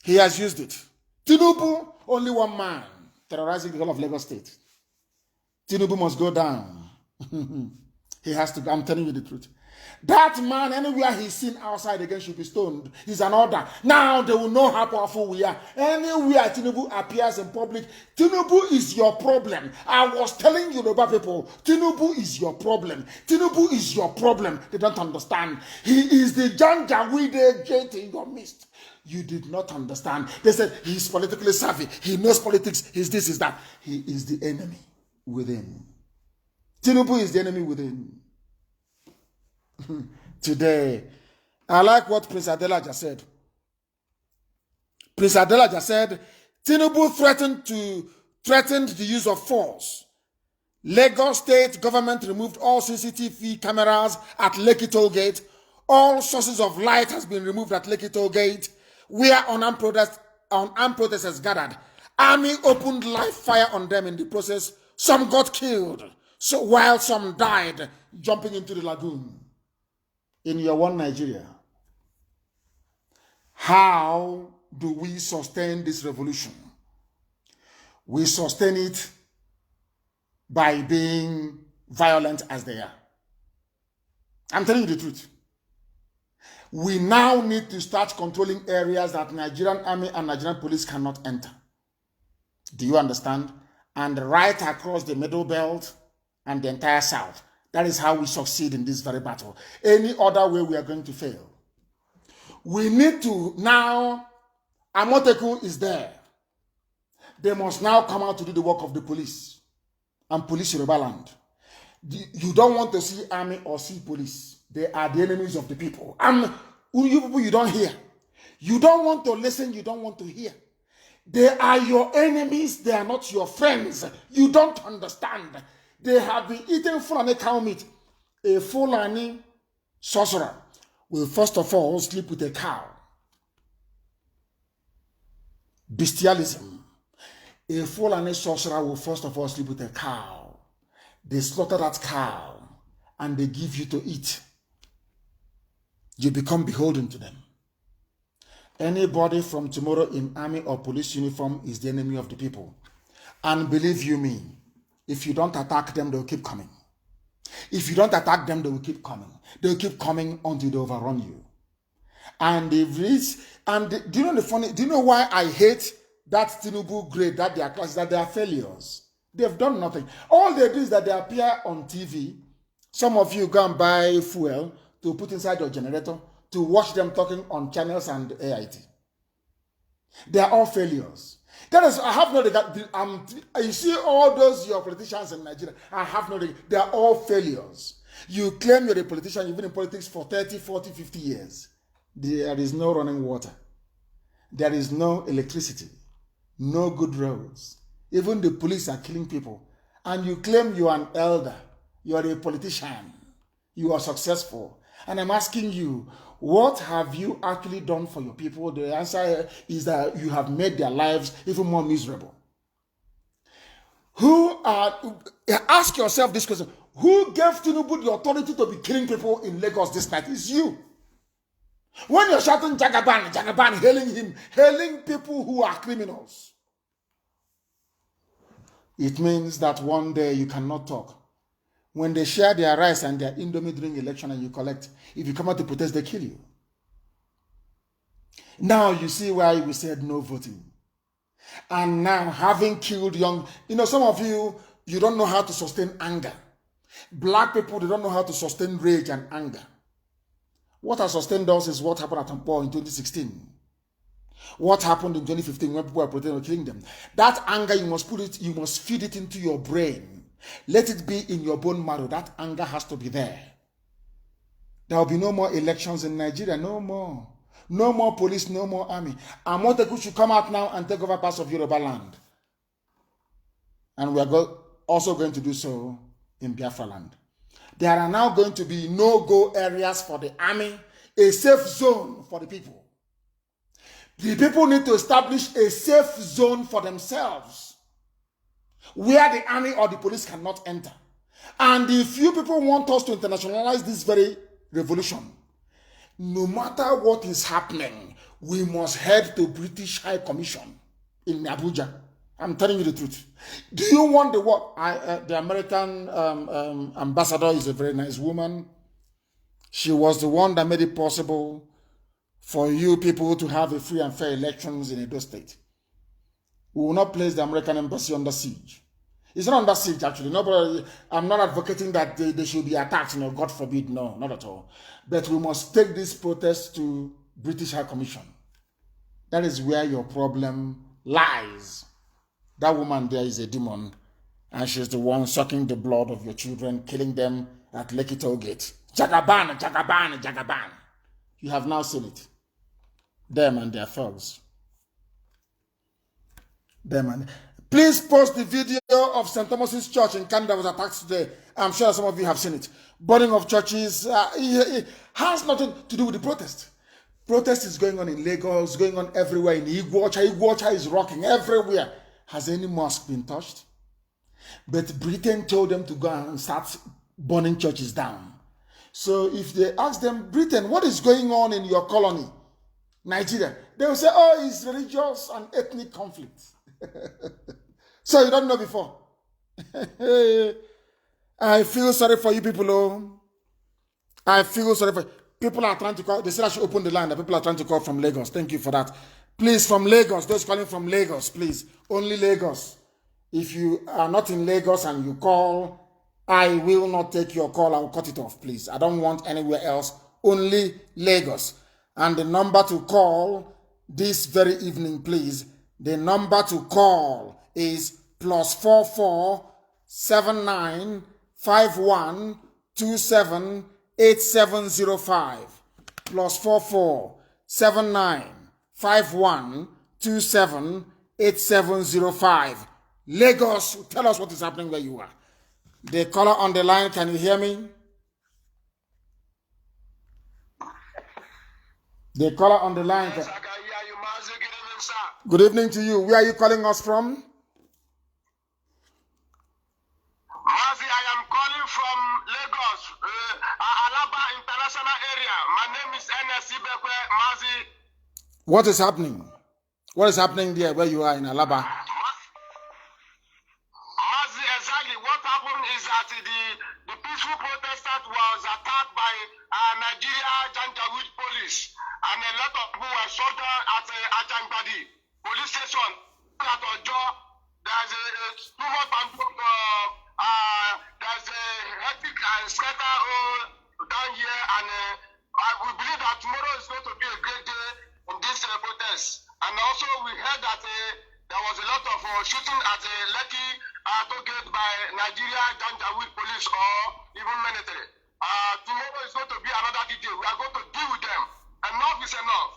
He has used it. Tinubu, only one man, terrorizing the whole of Lagos State. Tinubu must go down. He has to, I'm telling you the truth. That man, anywhere he's seen outside again, should be stoned. He's an order. Now they will know how powerful we are. Anywhere Tinubu appears in public, Tinubu is your problem. I was telling you, Yoruba people, Tinubu is your problem. Tinubu is your problem. They don't understand. He is the Janjaweed agent in your midst. You did not understand. They said he's politically savvy. He knows politics. He's this, he's that. He is the enemy within. Tinubu is the enemy within. Today, I like what Prince Adelaja said. Prince Adelaja said, Tinubu threatened the use of force. Lagos State government removed all CCTV cameras at Lekki Tollgate. All sources of light has been removed at Lekki Tollgate, where unarmed protesters gathered. Army opened live fire on them in the process. Some got killed, so while some died jumping into the lagoon. In your one Nigeria, how do we sustain this revolution? We sustain it by being violent as they are. I'm telling you the truth. We now need to start controlling areas that Nigerian army and Nigerian police cannot enter. Do you understand? And right across the Middle Belt and the entire South. That is how we succeed in this very battle. Any other way, we are going to fail. We need to now, Amoteku is there. They must now come out to do the work of the police and police Yoruba land. You don't want to see army or see police. They are the enemies of the people. And you people, you don't hear. You don't want to listen, you don't want to hear. They are your enemies. They are not your friends. You don't understand. They have been eating Fulani cow meat. A Fulani sorcerer will first of all sleep with a cow. Bestialism. A Fulani sorcerer will first of all sleep with a cow. They slaughter that cow and they give you to eat. You become beholden to them. Anybody from tomorrow in army or police uniform is the enemy of the people. And believe you me, if you don't attack them, they'll keep coming. If you don't attack them, they will keep coming. They'll keep coming until they overrun you. And do you know the funny, do you know why I hate that Tinubu grade, that they are classes, that they are failures? They've done nothing. All they do is that they appear on TV. Some of you go and buy fuel to put inside your generator to watch them talking on channels and AIT. They are all failures. That is, I have no regard. You see all those your politicians in Nigeria, I have no regard. They are all failures. You claim you're a politician, you've been in politics for 30, 40, 50 years. There is no running water. There is no electricity. No good roads. Even the police are killing people. And you claim you are an elder. You are a politician. You are successful. And I'm asking you, what have you actually done for your people? The answer is that you have made their lives even more miserable. Ask yourself this question. Who gave Tinubu the authority to be killing people in Lagos this night? It's you. When you're shouting Jagaban, Jagaban, hailing him, hailing people who are criminals, it means that one day you cannot talk. When they share their rice and their indomie during election and you collect, if you come out to protest, they kill you. Now you see why we said no voting. And now having killed young, some of you, you don't know how to sustain anger. Black people, they don't know how to sustain rage and anger. What has sustained us is what happened at Tampo in 2016. What happened in 2015 when people were protesting or killing them. That anger, you must feed it into your brain. Let it be in your bone marrow. That anger has to be there. There will be no more elections in Nigeria. No more. No more police, no more army. Amoteku should come out now and take over parts of Yoruba land. And we are also going to do so in Biafra land. There are now going to be no-go areas for the army, a safe zone for the people. The people need to establish a safe zone for themselves where the army or the police cannot enter. And if you people want us to internationalize this very revolution, no matter what is happening, we must head to British High Commission in Abuja. I'm telling you the truth. Do you want the American ambassador is a very nice woman. She was the one that made it possible for you people to have a free and fair elections in Edo State. We will not place the American embassy under siege. It's not under siege, actually. Nobody, I'm not advocating that they should be attacked, God forbid. No, not at all. But we must take this protest to British High Commission. That is where your problem lies. That woman there is a demon, and she's the one sucking the blood of your children, killing them at Lekki Toll Gate. Jagaban, Jagaban, Jagaban. You have now seen it. Them and their thugs. Please post the video of St. Thomas's Church in Canada was attacked today. I'm sure some of you have seen it. Burning of churches. It has nothing to do with the protest. Protest is going on in Lagos, going on everywhere. In Iguacha is rocking everywhere. Has any mosque been touched? But Britain told them to go and start burning churches down. So if they ask them, Britain, what is going on in your colony, Nigeria? They will say, oh, it's religious and ethnic conflict. So you don't know before. I feel sorry for you people. Oh. I feel sorry for people are trying to call. They said I should open the line. The people are trying to call from Lagos. Thank you for that. Please, from Lagos, those calling from Lagos, please. Only Lagos. If you are not in Lagos and you call, I will not take your call. I will cut it off, please. I don't want anywhere else. Only Lagos. And the number to call this very evening, please. The number to call is +44 79 51 27 8705. +44 79 51 27 8705. Lagos, tell us what is happening where you are. The caller on the line, can you hear me? The caller on the line. Yes, I can hear you, Mazi. Good evening, sir. Good evening to you. Where are you calling us from? Mazi, I am calling from Lagos, Alaba International Area. My name is NSC Bekwe, Mazi. What is happening? What is happening there where you are in Alaba? Mazi, exactly what happened is that the peaceful protesters was attacked by Nigeria Janjaweed police, and a lot of people were shot at Ajangbadi police station. At Ojo, there's too much there's a hectic and scatter down here, and we believe that tomorrow is going to be a great day in this protest. And also we heard that there was a lot of shooting at Lekki toll gate by Nigeria Janjaweed police or even military. Tomorrow is going to be another day. We are going to deal with them. Enough is enough.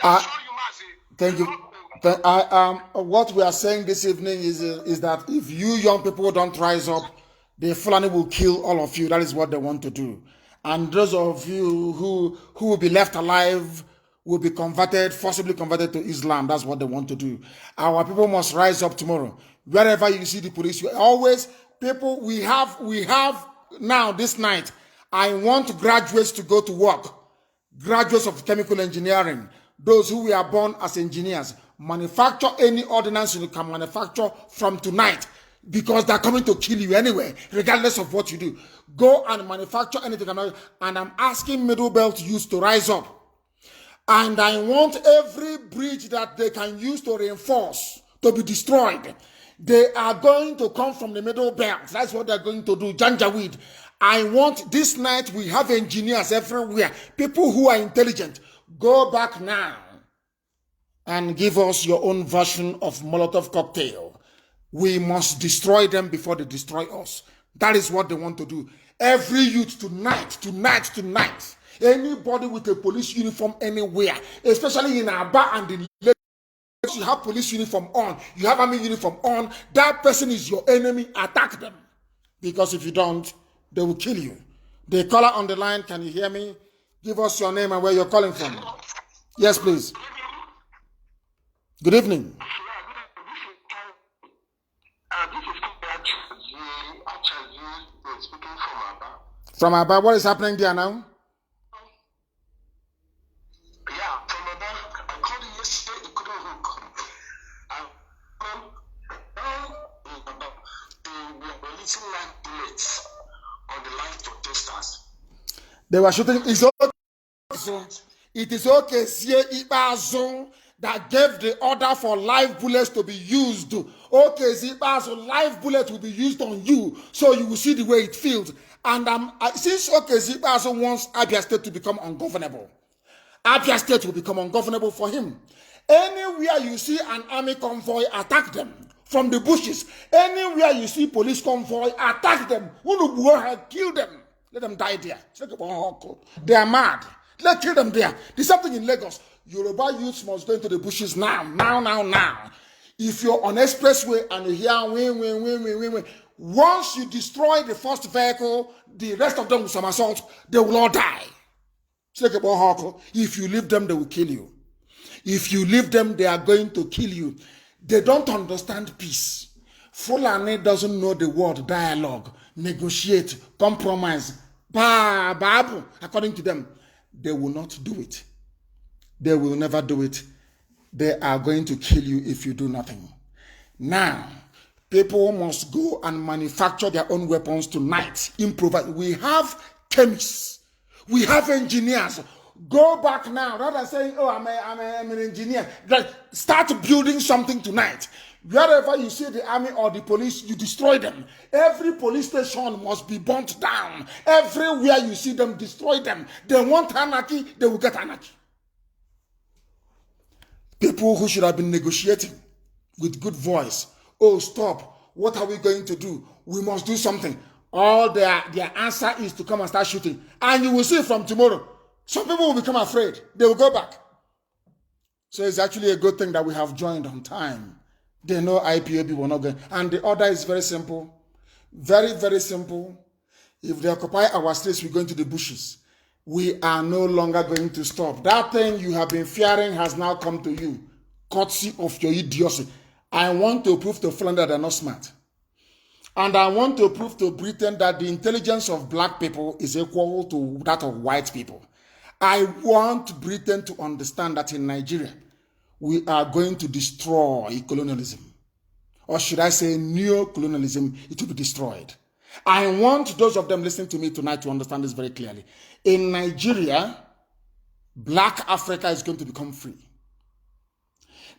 You must see. Thank you. What we are saying this evening is that if you young people don't rise up, the Fulani will kill all of you. That is what they want to do. And those of you who will be left alive will be converted, forcibly converted to Islam. That's what they want to do. Our people must rise up tomorrow. Wherever you see the police, you always people. We have now this night. I want graduates to go to work. Graduates of chemical engineering, those who were born as engineers, manufacture any ordinance you can manufacture from tonight, because they're coming to kill you anyway, regardless of what you do. Go and manufacture anything. And I'm asking Middle Belt youth to rise up. And I want every bridge that they can use to reinforce to be destroyed. They are going to come from the Middle Belt. That's what they're going to do. Janjaweed. I want this night, we have engineers everywhere, people who are intelligent. Go back now and give us your own version of Molotov cocktail. We must destroy them before they destroy us. That is what they want to do. Every youth tonight. Anybody with a police uniform anywhere, especially in Aba and in Lagos, you have police uniform on, you have army uniform on, that person is your enemy. Attack them. Because if you don't, they will kill you. The caller on the line, can you hear me? Give us your name and where you're calling from. Yes, please. Good evening. From Aba, what is happening there now? Yeah, from Aba. I called you yesterday, you couldn't hook. They were releasing live bullets on the live protesters. They were shooting. It is okay. That gave the order for live bullets to be used. Okay, so live bullet will be used on you, so you will see the way it feels. And since Zipazo wants Abia State to become ungovernable, Abia State will become ungovernable for him. Anywhere you see an army convoy, attack them from the bushes. Anywhere you see police convoy, attack them. Kill them. Let them die there. They are mad. Let's kill them there. There's something in Lagos. Yoruba youths must go into the bushes now. If you're on expressway and you hear win, once you destroy the first vehicle, the rest of them will somersault. They will all die. If you leave them, they will kill you. If you leave them, they are going to kill you. They don't understand peace. Fulani doesn't know the word dialogue, negotiate, compromise. Babu, according to them, they will not do it. They will never do it. They are going to kill you if you do nothing. Now, people must go and manufacture their own weapons tonight. Improvise. We have chemists. We have engineers. Go back now. Rather than saying, oh, I'm an engineer. Start building something tonight. Wherever you see the army or the police, you destroy them. Every police station must be burnt down. Everywhere you see them, destroy them. They want anarchy, they will get anarchy. People who should have been negotiating with good voice. Oh, stop. What are we going to do? We must do something. All their answer is to come and start shooting. And you will see from tomorrow, some people will become afraid. They will go back. So it's actually a good thing that we have joined on time. They know IPOB will not go. And the order is very simple. Very, very simple. If they occupy our streets, we go into the bushes. We are no longer going to stop. That thing you have been fearing has now come to you, courtesy of your idiocy. I want to prove to Finland that they're not smart. And I want to prove to Britain that the intelligence of black people is equal to that of white people. I want Britain to understand that in Nigeria, we are going to destroy colonialism. Or should I say neo-colonialism, it will be destroyed. I want those of them listening to me tonight to understand this very clearly. In Nigeria, black Africa is going to become free.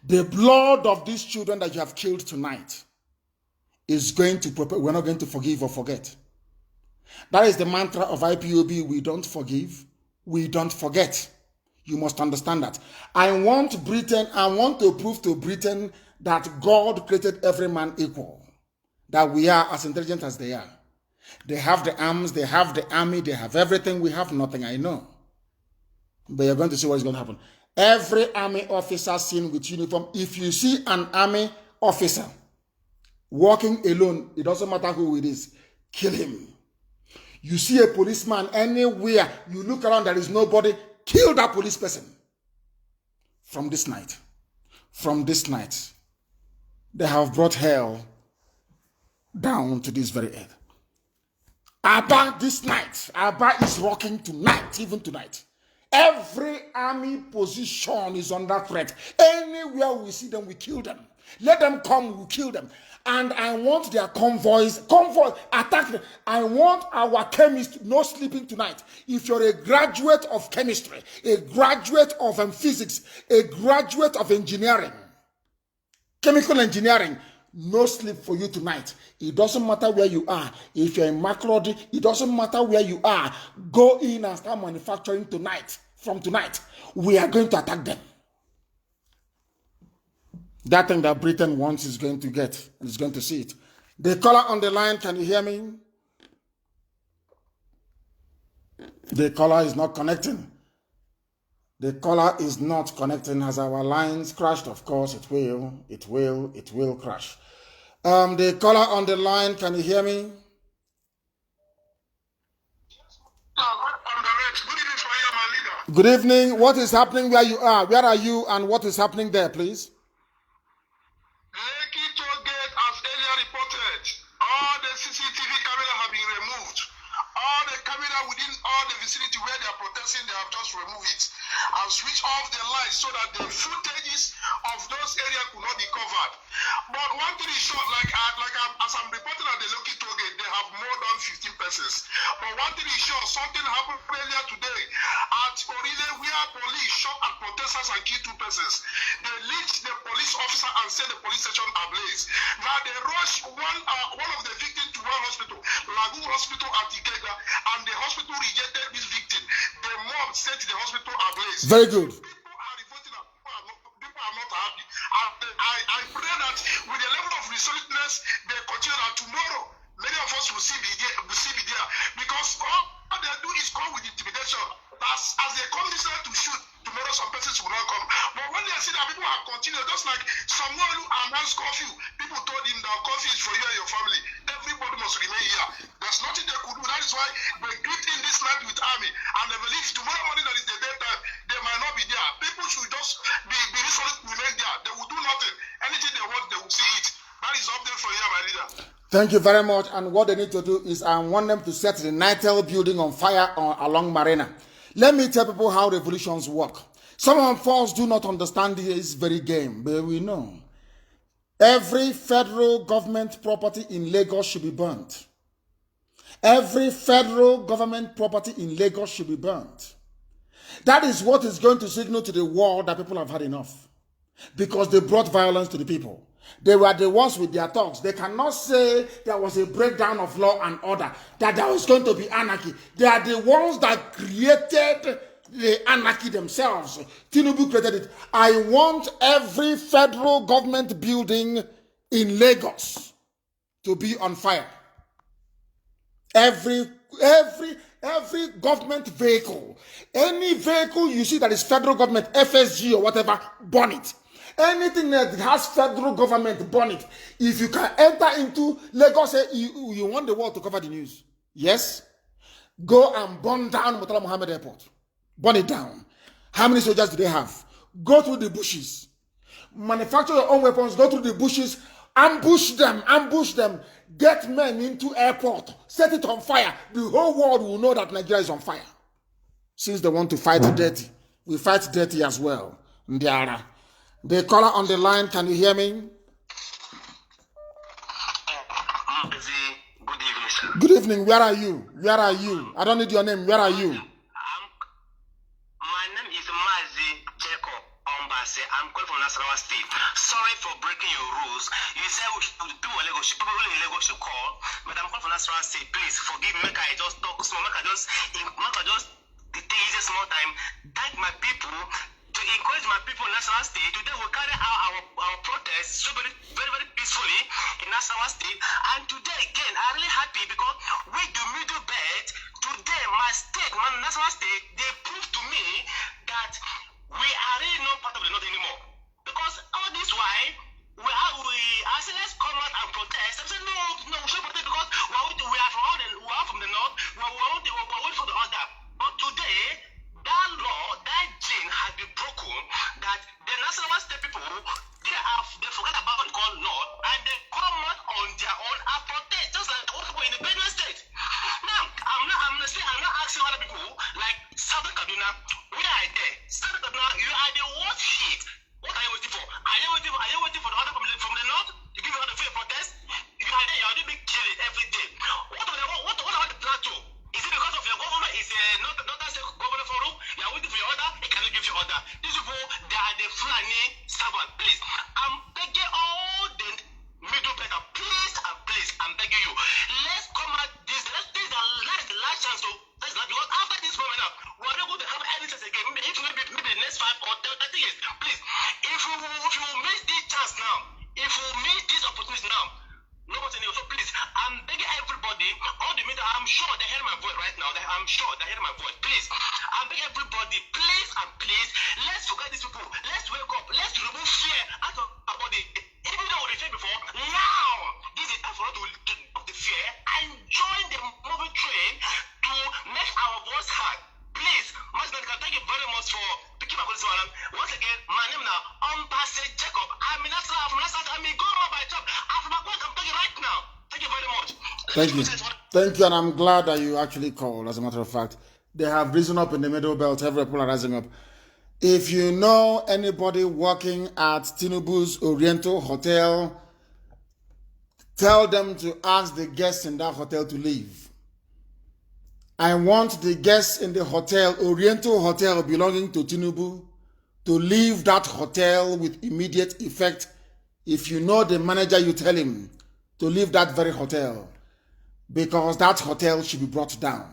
The blood of these children that you have killed tonight is going to prepare. We're not going to forgive or forget. That is the mantra of IPOB. We don't forgive. We don't forget. You must understand that. I want to prove to Britain that God created every man equal. That we are as intelligent as they are. They have the arms, they have the army, they have everything. We have nothing, I know. But you're going to see what is going to happen. Every army officer seen with uniform, if you see an army officer walking alone, it doesn't matter who it is, kill him. You see a policeman anywhere, you look around, there is nobody, kill that police person. From this night, they have brought hell down to this very earth. Abba this night, Abba is rocking tonight, even tonight. Every army position is under threat. Anywhere we see them, we kill them. Let them come, we kill them. And I want their convoy, attack them. I want our chemists no sleeping tonight. If you're a graduate of chemistry, a graduate of physics, a graduate of engineering, chemical engineering, no sleep for you tonight. It doesn't matter where you are. If you're in Makrodi, it doesn't matter where you are. Go in and start manufacturing tonight. From tonight, we are going to attack them. That thing that Britain wants is going to get, and is going to see it. The caller on the line, can you hear me? The caller is not connecting. The caller is not connecting. As our lines crashed, of course, it will crash. The caller on the line, can you hear me? Good evening. What is happening where you are? Where are you and what is happening there, please? Lekki toll gate, as earlier reported, all the CCTV cameras have been removed. All the camera within all the vicinity where they are protesting, they have just removed it and switched off the lights so that the footages of those areas could not be covered. But one thing is sure, as I'm reporting at the Lekki toll gate, they have more than 15 persons. But one thing is sure, something happened earlier today at Orile where police shot at protesters and killed 2 persons. They lynched the police officer and set the police station ablaze. Now they rushed one of the victims to one hospital, Lagoon Hospital at Ikega, and the hospital rejected this victim. The mob set the hospital ablaze. Very good. People are revolting and people are not happy. I pray that with the level of resolutiveness they continue, that tomorrow many of us will be there, because all they do is come with intimidation. As they come this night to shoot, tomorrow some persons will not come. But when they see that people have continued, just like someone who announced curfew, people told him that curfew is for you and your family. Everybody must remain here. There's nothing they could do. That is why they greet in this night with army. And they believe tomorrow morning that is the daytime, they might not be there. People should just be resolute, remain there. They will do nothing. Anything they want, they will see it. That is update for you, my leader. Thank you very much. And what they need to do is I want them to set the Nitel building on fire along Marina. Let me tell people how revolutions work. Some of us do not understand this very game, but we know. Every federal government property in Lagos should be burnt. Every federal government property in Lagos should be burnt. That is what is going to signal to the world that people have had enough. Because they brought violence to the people. They were the ones with their talks. They cannot say there was a breakdown of law and order, that there was going to be anarchy. They are the ones that created the anarchy themselves. Tinubu created it. I want every federal government building in Lagos to be on fire. Every Every government vehicle, any vehicle you see that is federal government, FSG or whatever, burn it. Anything that has federal government, burn it. If you can enter into Lagos, say you want the world to cover the news. Yes? Go and burn down Murtala Mohammed Airport. Burn it down. How many soldiers do they have? Go through the bushes. Manufacture your own weapons. Go through the bushes. Ambush them. Ambush them. Get men into airport. Set it on fire. The whole world will know that Nigeria is on fire. Since they want to fight dirty, we fight dirty as well. Ndiara. The caller on the line, can you hear me? Good evening, sir. Good evening. Where are you? Where are you? I don't need your name. Where are you? My name is Mazi Jacob Ombase. I'm calling from Nasarawa State. Sorry for breaking your rules. You said people in Lagos should call, but I'm calling from Nasarawa State. Please forgive me. Make I just talk small. Make I just the easiest small time. Thank my people. To encourage my people in Nasarawa State, today we carry out our protest so very, very, very peacefully in Nasarawa State. And today again, I'm really happy because with the middle belt, today my state, my Nasarawa State, they proved to me that we are really not part of the North anymore. Because all this while, I said let's come out and protest. I said no, we should protest because we are from the North. We're waiting for the order. But today, that law, that gene has been broken, that the National State people, they forget about the call law, and they come out on their own and protest, just like what people in the Benue State. Now, I'm not asking other people, like Southern Kaduna, we are there. Southern Kaduna, you are the worst hit. What are you waiting for? Are you waiting for the other from the north to give you the free protest? You are there, you are being killed every day. What about the plateau? Is it because of your government is not state government forum? You are waiting for your order, it cannot give you order. These people, they are the Fulani servant. Please, I'm begging all the middle better, please and please, I'm begging you. Let's come at this. This is the last chance to. Because after this moment now, we are not going to have anything again. Maybe the next 5 or 30 years. Please, if you miss this chance now, if you miss this opportunity now, no one's in. So please, I'm begging everybody, all the media, I'm sure they hear my voice right now. I'm sure they hear my voice. Please, I'm begging everybody, please and please, let's forget these people. Let's wake up. Let's remove fear out of our body. Even though we fear before, now this is time for us to of the fear and join the moving train to make our voice heard. Please, Master, thank you very much for picking my voice. Once again, my name now, Ombase Jacob. I'm in Nasarawa. I'm in Goma by job. I'm from work. I'm talking right now. Thank you very much. Thank you. Thank you, and I'm glad that you actually called, as a matter of fact. They have risen up in the middle belt. Every people are rising up. If you know anybody working at Tinubu's Oriental Hotel, tell them to ask the guests in that hotel to leave. I want the guests in the hotel, Oriental Hotel belonging to Tinubu, to leave that hotel with immediate effect. If you know the manager, you tell him to leave that very hotel, because that hotel should be brought down.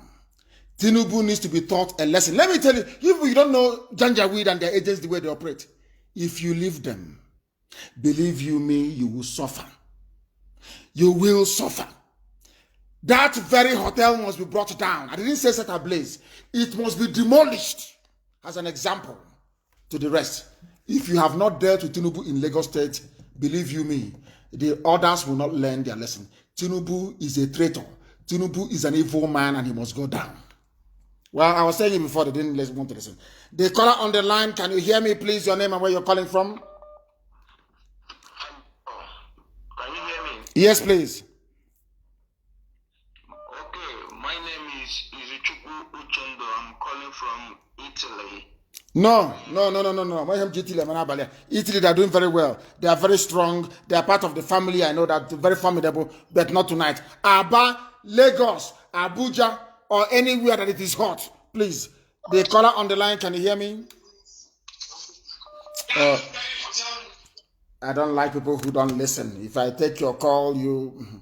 Tinubu needs to be taught a lesson. Let me tell you, you don't know Janjaweed and their agents the way they operate. If you leave them, believe you me, you will suffer. You will suffer. That very hotel must be brought down. I didn't say set ablaze. It must be demolished as an example to the rest. If you have not dealt with Tinubu in Lagos State, believe you me, the others will not learn their lesson. Tinubu is a traitor. Tinubu is an evil man and he must go down. Well, I was saying it before, they didn't want to listen. The caller on the line, can you hear me, please? Your name and where you're calling from? Can you hear me? Yes, please. Okay, my name is Izuchukwu Uchendo. I'm calling from Italy. No. Italy, they are doing very well. They are very strong. They are part of the family. I know that, very formidable, but not tonight. Aba, Lagos, Abuja, or anywhere that it is hot, please. The caller on the line, can you hear me? I don't like people who don't listen. If I take your call, you...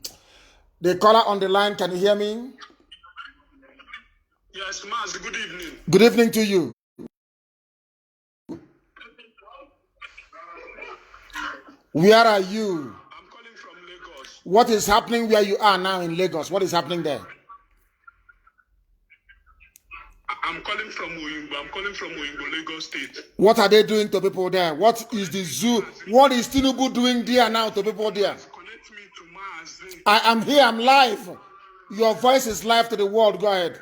The caller on the line, can you hear me? Yes, Master, good evening. Good evening to you. Where are you? I'm calling from Lagos. What is happening where you are now in Lagos? What is happening there? I'm calling from Oyingbo. I'm calling from Oyingbo, Lagos State. What are they doing to people there? What is the zoo? What is Tinubu doing there now to people there? Connect me to Mars. I am here. I'm live. Your voice is live to the world. Go ahead. No,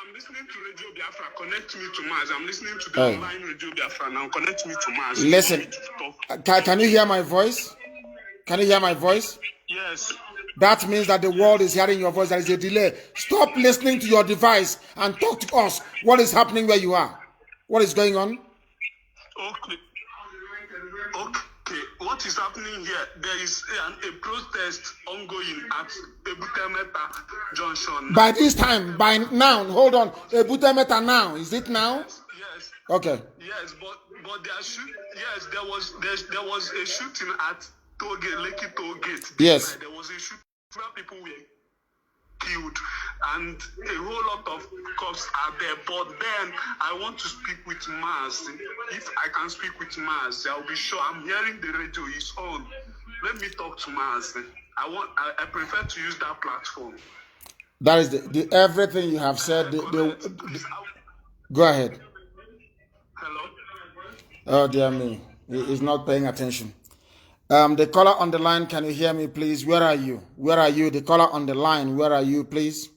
I'm listening to Radio Biafra. Connect me to Mars. I'm listening to the online Radio Biafra now. Connect me to Mars. Listen. Can you hear my voice? Can you hear my voice? Yes. That means that the world is hearing your voice. There is a delay. Stop listening to your device and talk to us. What is happening where you are? What is going on? Okay. What is happening here? There is a protest ongoing at Ebutemeta Junction. By this time, by now, hold on. Ebutemeta now. Is it now? Yes. Okay. Yes, but there was a shooting at Lekki Tollgate. Yes. There was a shooting where people were killed, and a whole lot of cops are there. But then I want to speak with Mars. If I can speak with Mars, I'll be sure. I'm hearing the radio is on. Let me talk to Mars. I prefer to use that platform. That is the everything you have said. Go ahead. Hello. Oh dear me, he's not paying attention. The caller on the line, can you hear me, please? Where are you? Where are you? The caller on the line, where are you, please?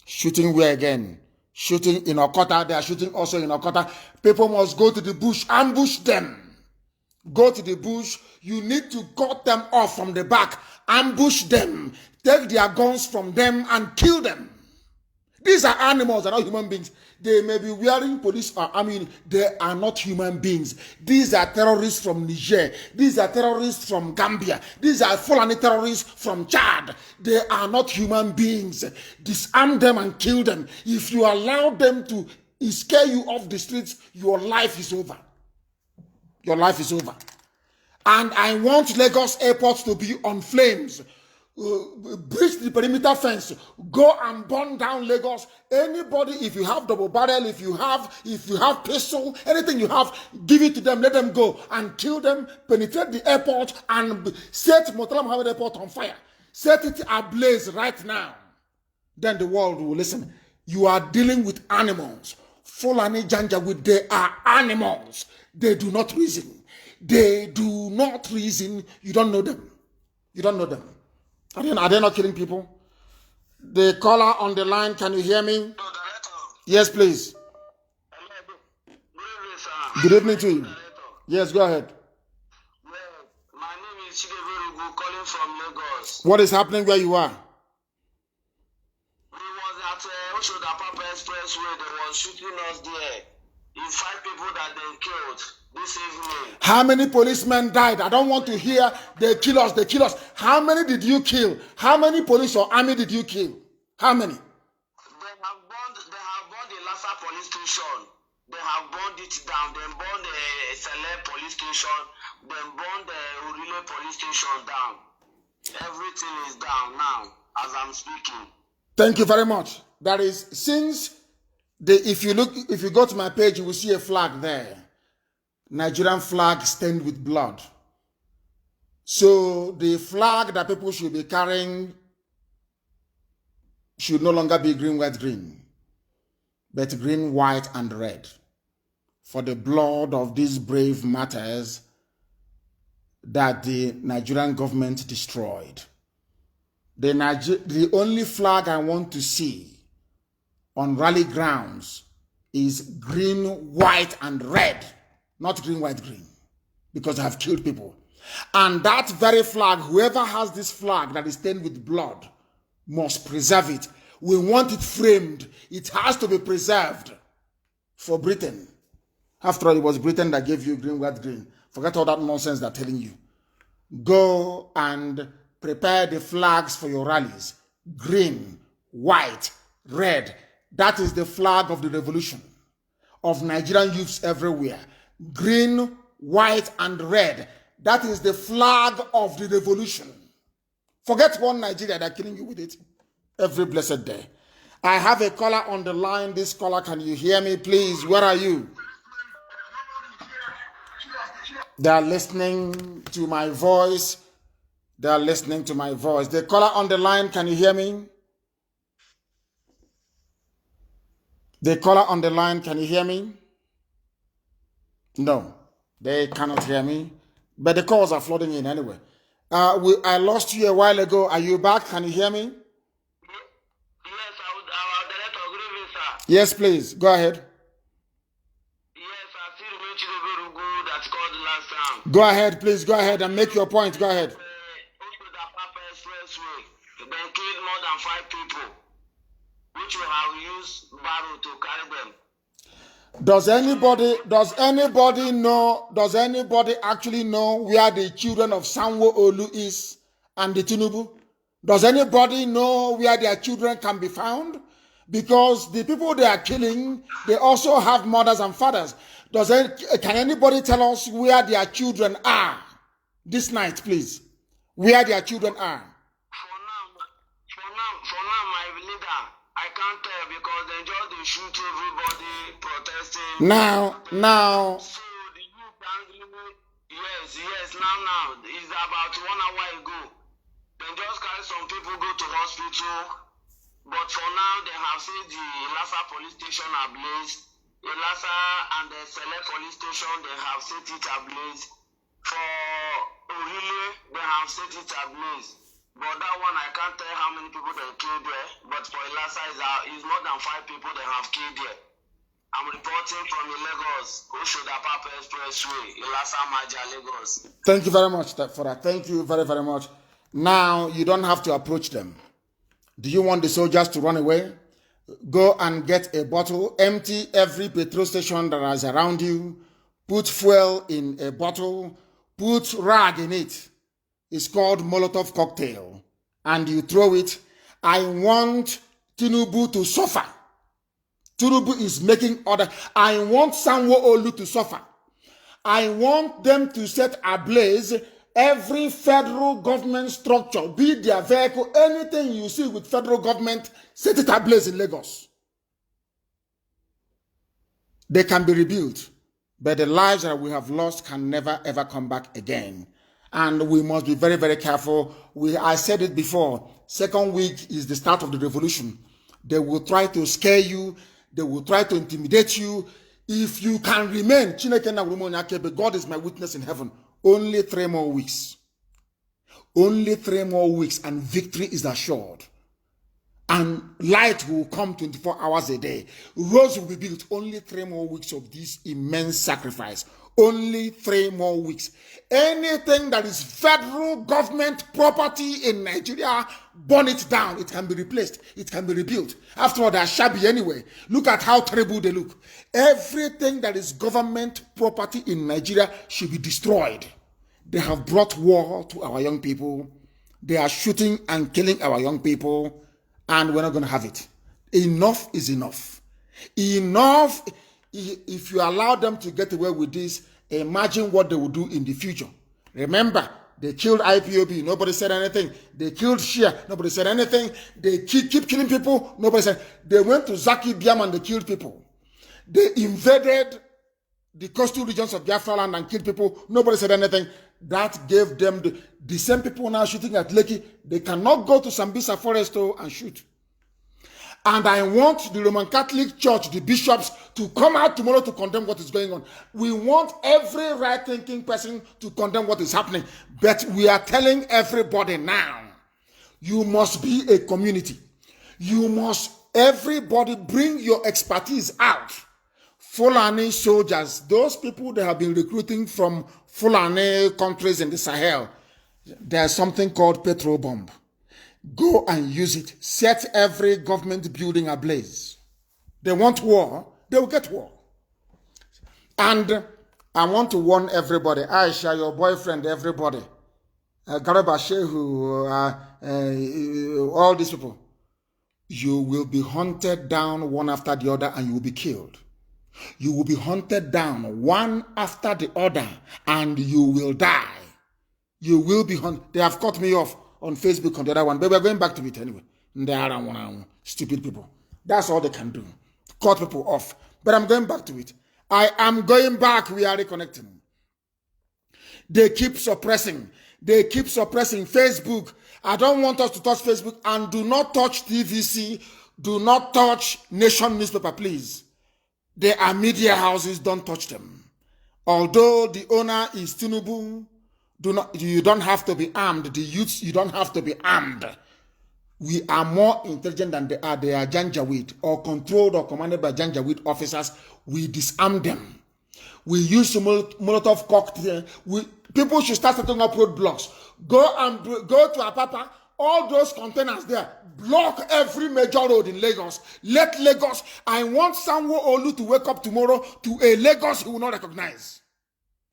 Shooting where again? Shooting in Okota. They are shooting also in Okota. People must go to the bush, ambush them. Go to the bush. You need to cut them off from the back, ambush them, take their guns from them and kill them. These are animals, they're not human beings. They may be wearing police army. They are not human beings. These are terrorists from Niger. These are terrorists from Gambia. These are Fulani terrorists from Chad. They are not human beings. Disarm them and kill them. If you allow them to scare you off the streets, your life is over. Your life is over. And I want Lagos Airport to be on flames. Breach the perimeter fence, go and burn down Lagos. Anybody, if you have double barrel, if you have pistol, anything you have, give it to them, let them go and kill them, penetrate the airport and set Murtala Mohammed Airport on fire. Set it ablaze right now. Then the world will listen. You are dealing with animals. Fulani Janjaweed, they are animals. They do not reason. They do not reason. You don't know them. You don't know them. Are they not killing people? The caller on the line, can you hear me? Yes, please. Good evening to you. Yes, go ahead. My name is Chideverugu, calling from Lagos. What is happening where you are? We was at Oshogapapa Expressway. They was shooting us there. It's 5 people that they killed this evening. How many policemen died? I don't want to hear they kill us, they kill us. How many did you kill? How many police or army did you kill? How many? They have burned the Lassa police station. They have burned it down. They burned the Select police station. They burned the Urile police station down. Everything is down now as I'm speaking. Thank you very much. That is, since if you go to my page, you will see a flag there. Nigerian flag stained with blood. So the flag that people should be carrying should no longer be green, white, green, but green, white, and red. For the blood of these brave martyrs that the Nigerian government destroyed. The only flag I want to see on rally grounds is green, white, and red. Not green, white, green. Because they have killed people. And that very flag, whoever has this flag that is stained with blood, must preserve it. We want it framed. It has to be preserved for Britain. After all, it was Britain that gave you green, white, green. Forget all that nonsense they're telling you. Go and prepare the flags for your rallies. Green, white, red. That is the flag of the revolution of Nigerian youths everywhere. Green, white, and red. That is the flag of the revolution. Forget one Nigeria, they're killing you with it every blessed day. I have a caller on the line. This caller, can you hear me, please? Where are you? They are listening to my voice. They are listening to my voice. The caller on the line, can you hear me? The caller on the line, can you hear me? No, they cannot hear me. But the calls are flooding in anyway. I lost you a while ago. Are you back? Can you hear me? Yes, our director, good evening, sir. Yes, please. Go ahead. Yes, I see the very good that's called the last time. Go ahead, please. Go ahead and make your point. Go ahead. Expressway, they killed more than 5 people, which will have used barrel to carry them. Does anybody actually know where the children of Sanwo-Olu is and the Tinubu? Does anybody know where their children can be found? Because the people they are killing, they also have mothers and fathers. Can anybody tell us where their children are this night, please? Where their children are? For now, my leader, I can't tell because they just shoot everybody protesting. Now. So the youth angry. Yes. Now. It's about 1 hour ago. They just carry some people go to hospital. But for now, they have said the Lhasa police station ablaze. The Lhasa and the Select police station, they have set it ablaze. For Orile, they have set it ablaze. But that one, I can't tell how many people they killed there. But for Lhasa, it's more than 5 people they have killed there. I'm reporting from the Lagos, Oshodapapa Expressway, Lhasa Maja, Lagos. Thank you very much for that. Thank you very, very much. Now, you don't have to approach them. Do you want the soldiers to run away? Go and get a bottle, empty every petrol station that is around you, put fuel in a bottle, put rag in it. It's called Molotov cocktail. And you throw it. I want Tinubu to suffer. Tinubu is making order. I want Sanwo-Olu to suffer. I want them to set ablaze every federal government structure, be it their vehicle, anything you see with federal government, set it ablaze in Lagos. They can be rebuilt, but the lives that we have lost can never ever come back again. And we must be very, very careful. I said it before, second week is the start of the revolution. They will try to scare you. They will try to intimidate you. If you can remain, God is my witness in heaven, only 3 more weeks. Only 3 more weeks and victory is assured. And light will come 24 hours a day. Roads will be built. Only 3 more weeks of this immense sacrifice. Only 3 more weeks. Anything that is federal government property in Nigeria, burn it down. It can be replaced. It can be rebuilt. After all, they are shabby anyway. Look at how terrible they look. Everything that is government property in Nigeria should be destroyed. They have brought war to our young people. They are shooting and killing our young people. And we're not going to have it. Enough is enough. Enough. If you allow them to get away with this, imagine what they will do in the future. Remember, they killed IPOB, nobody said anything. They killed Shia, nobody said anything. They keep killing people, nobody said. They went to Zaki Biam and they killed people. They invaded the coastal regions of Biafra land and killed people, nobody said anything. That gave them the same people now shooting at Lekki. They cannot go to Sambisa Forest and shoot. And I want the Roman Catholic Church, the bishops, to come out tomorrow to condemn what is going on. We want every right-thinking person to condemn what is happening. But we are telling everybody now, you must be a community. Everybody bring your expertise out. Fulani soldiers, those people that have been recruiting from Fulani countries in the Sahel, there's something called petrol bomb. Go and use it. Set every government building ablaze. They want war, they will get war. And I want to warn everybody, Aisha, your boyfriend, everybody, Garaba Shehu, all these people, you will be hunted down one after the other and you will be killed. You will be hunted down one after the other and you will die. You will be hunted. They have cut me off on Facebook on the other one, but we're going back to it anyway. They are stupid people. That's all they can do. Cut people off. But I'm going back to it. I am going back. We are reconnecting. They keep suppressing. They keep suppressing Facebook. I don't want us to touch Facebook and do not touch TVC. Do not touch Nation newspaper, please. They are media houses, don't touch them. Although the owner is Tinubu, you don't have to be armed. The youths, you don't have to be armed. We are more intelligent than they are. They are Janjaweed, or controlled or commanded by Janjaweed officers. We disarm them. We use Molotov cocktail. People should start setting up roadblocks. Go to Apapa. All those containers there, block every major road in Lagos. Let Lagos, I want Sanwo-Olu to wake up tomorrow to a Lagos he will not recognize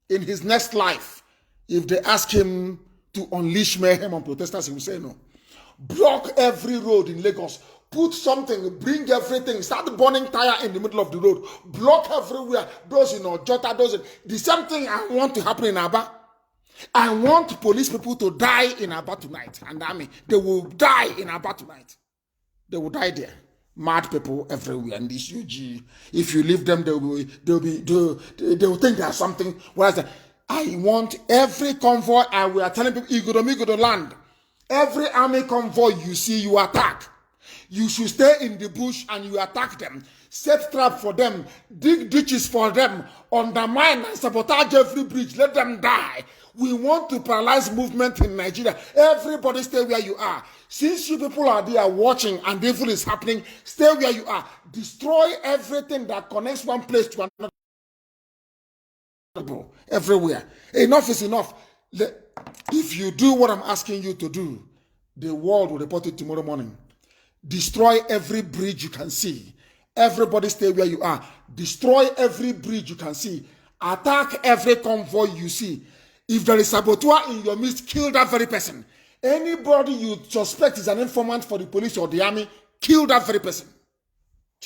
in his next life. If they ask him to unleash mayhem on protesters, he will say no. Block every road in Lagos. Put something, bring everything, start burning tire in the middle of the road. Block everywhere. Those in Ojota, the same thing I want to happen in Aba. I want police people to die in Aba tonight. And I mean, they will die in Aba tonight. They will die there. Mad people everywhere in this UG. If you leave them, they will think there's something. Whereas I want every convoy, we are telling people, you go to land. Every army convoy you see, you attack. You should stay in the bush and you attack them. Set trap for them. Dig ditches for them. Undermine and sabotage every bridge. Let them die. We want to paralyze movement in Nigeria. Everybody stay where you are. Since you people are there watching and evil is happening, stay where you are. Destroy everything that connects one place to another. Everywhere. Enough is enough. If you do what I'm asking you to do, the world will report it tomorrow morning. Destroy every bridge you can see. Everybody stay where you are. Destroy every bridge you can see. Attack every convoy you see. If there is saboteur in your midst, kill that very person. Anybody you suspect is an informant for the police or the army, kill that very person.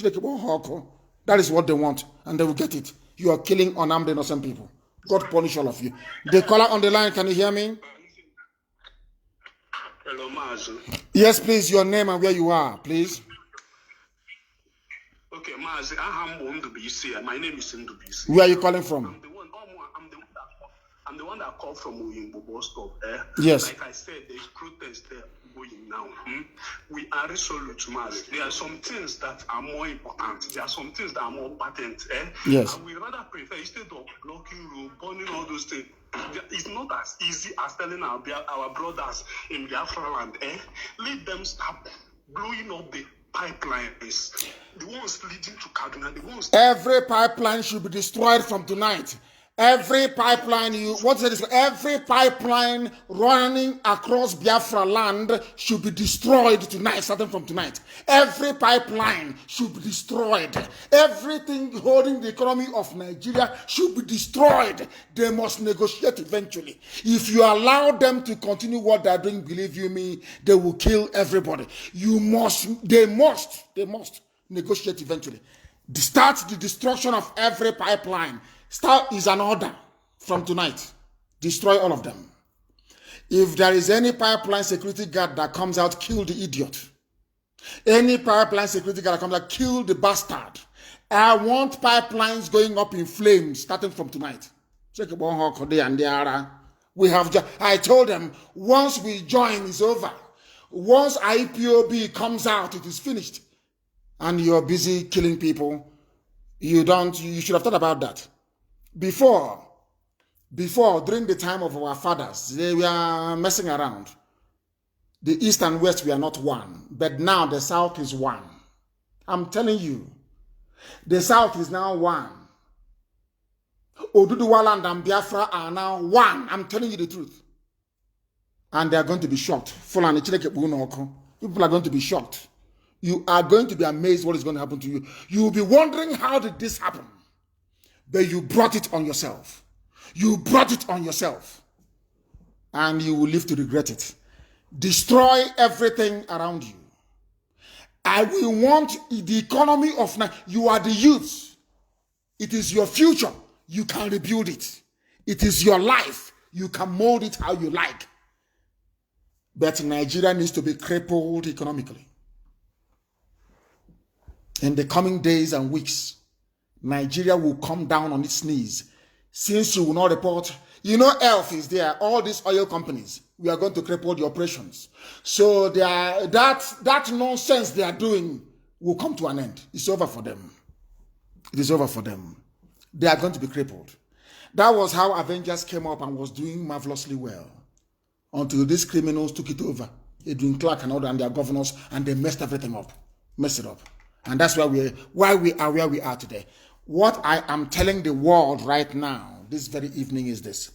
That is what they want, and they will get it. You are killing unarmed innocent people. God punish all of you. The caller on the line, can you hear me? Hello, Maz. Yes, please, your name and where you are, please. Okay, Maz, my name is Ndubisi. Where are you calling from? I'm the one that called from Oyinbo bus stop. Yes. Like I said, there's protest there going now. We are resolute, Maz. There are some things that are more important. There are some things that are more patent. Yes. And we rather prefer, instead of blocking road, burning all those things, it's not as easy as telling our brothers in Biafra land, let them stop blowing up the pipelines. The ones leading to Kaduna, the ones... Every pipeline should be destroyed from tonight. Every pipeline, every pipeline running across Biafra land should be destroyed tonight, starting from tonight. Every pipeline should be destroyed. Everything holding the economy of Nigeria should be destroyed. They must negotiate eventually. If you allow them to continue what they're doing, believe you me, they will kill everybody. They must negotiate eventually. Start the destruction of every pipeline. Start is an order from tonight. Destroy all of them. If there is any pipeline security guard that comes out, kill the idiot. Any pipeline security guard that comes out, kill the bastard. I want pipelines going up in flames starting from tonight. I told them, once we join, it's over. Once IPOB comes out, it is finished. And you're busy killing people. You should have thought about that. Before, during the time of our fathers, they were messing around. The East and West were not one, but now the South is one. I'm telling you, the South is now one. Oduduwa land and Biafra are now one. I'm telling you the truth. And they are going to be shocked. People are going to be shocked. You are going to be amazed what is going to happen to you. You will be wondering, how did this happen? But you brought it on yourself. You brought it on yourself. And you will live to regret it. Destroy everything around you. I will want the economy of Nigeria. You are the youth. It is your future. You can rebuild it. It is your life. You can mold it how you like. But Nigeria needs to be crippled economically. In the coming days and weeks, Nigeria will come down on its knees. Since you will not report, ELF is there, all these oil companies, we are going to cripple the operations. So that nonsense they are doing will come to an end. It's over for them. It is over for them. They are going to be crippled. That was how Avengers came up and was doing marvelously well until these criminals took it over. Edwin Clark and all and their governors, and they messed everything up. Messed it up. And that's why we are where we are today. What I am telling the world right now, this very evening, is this.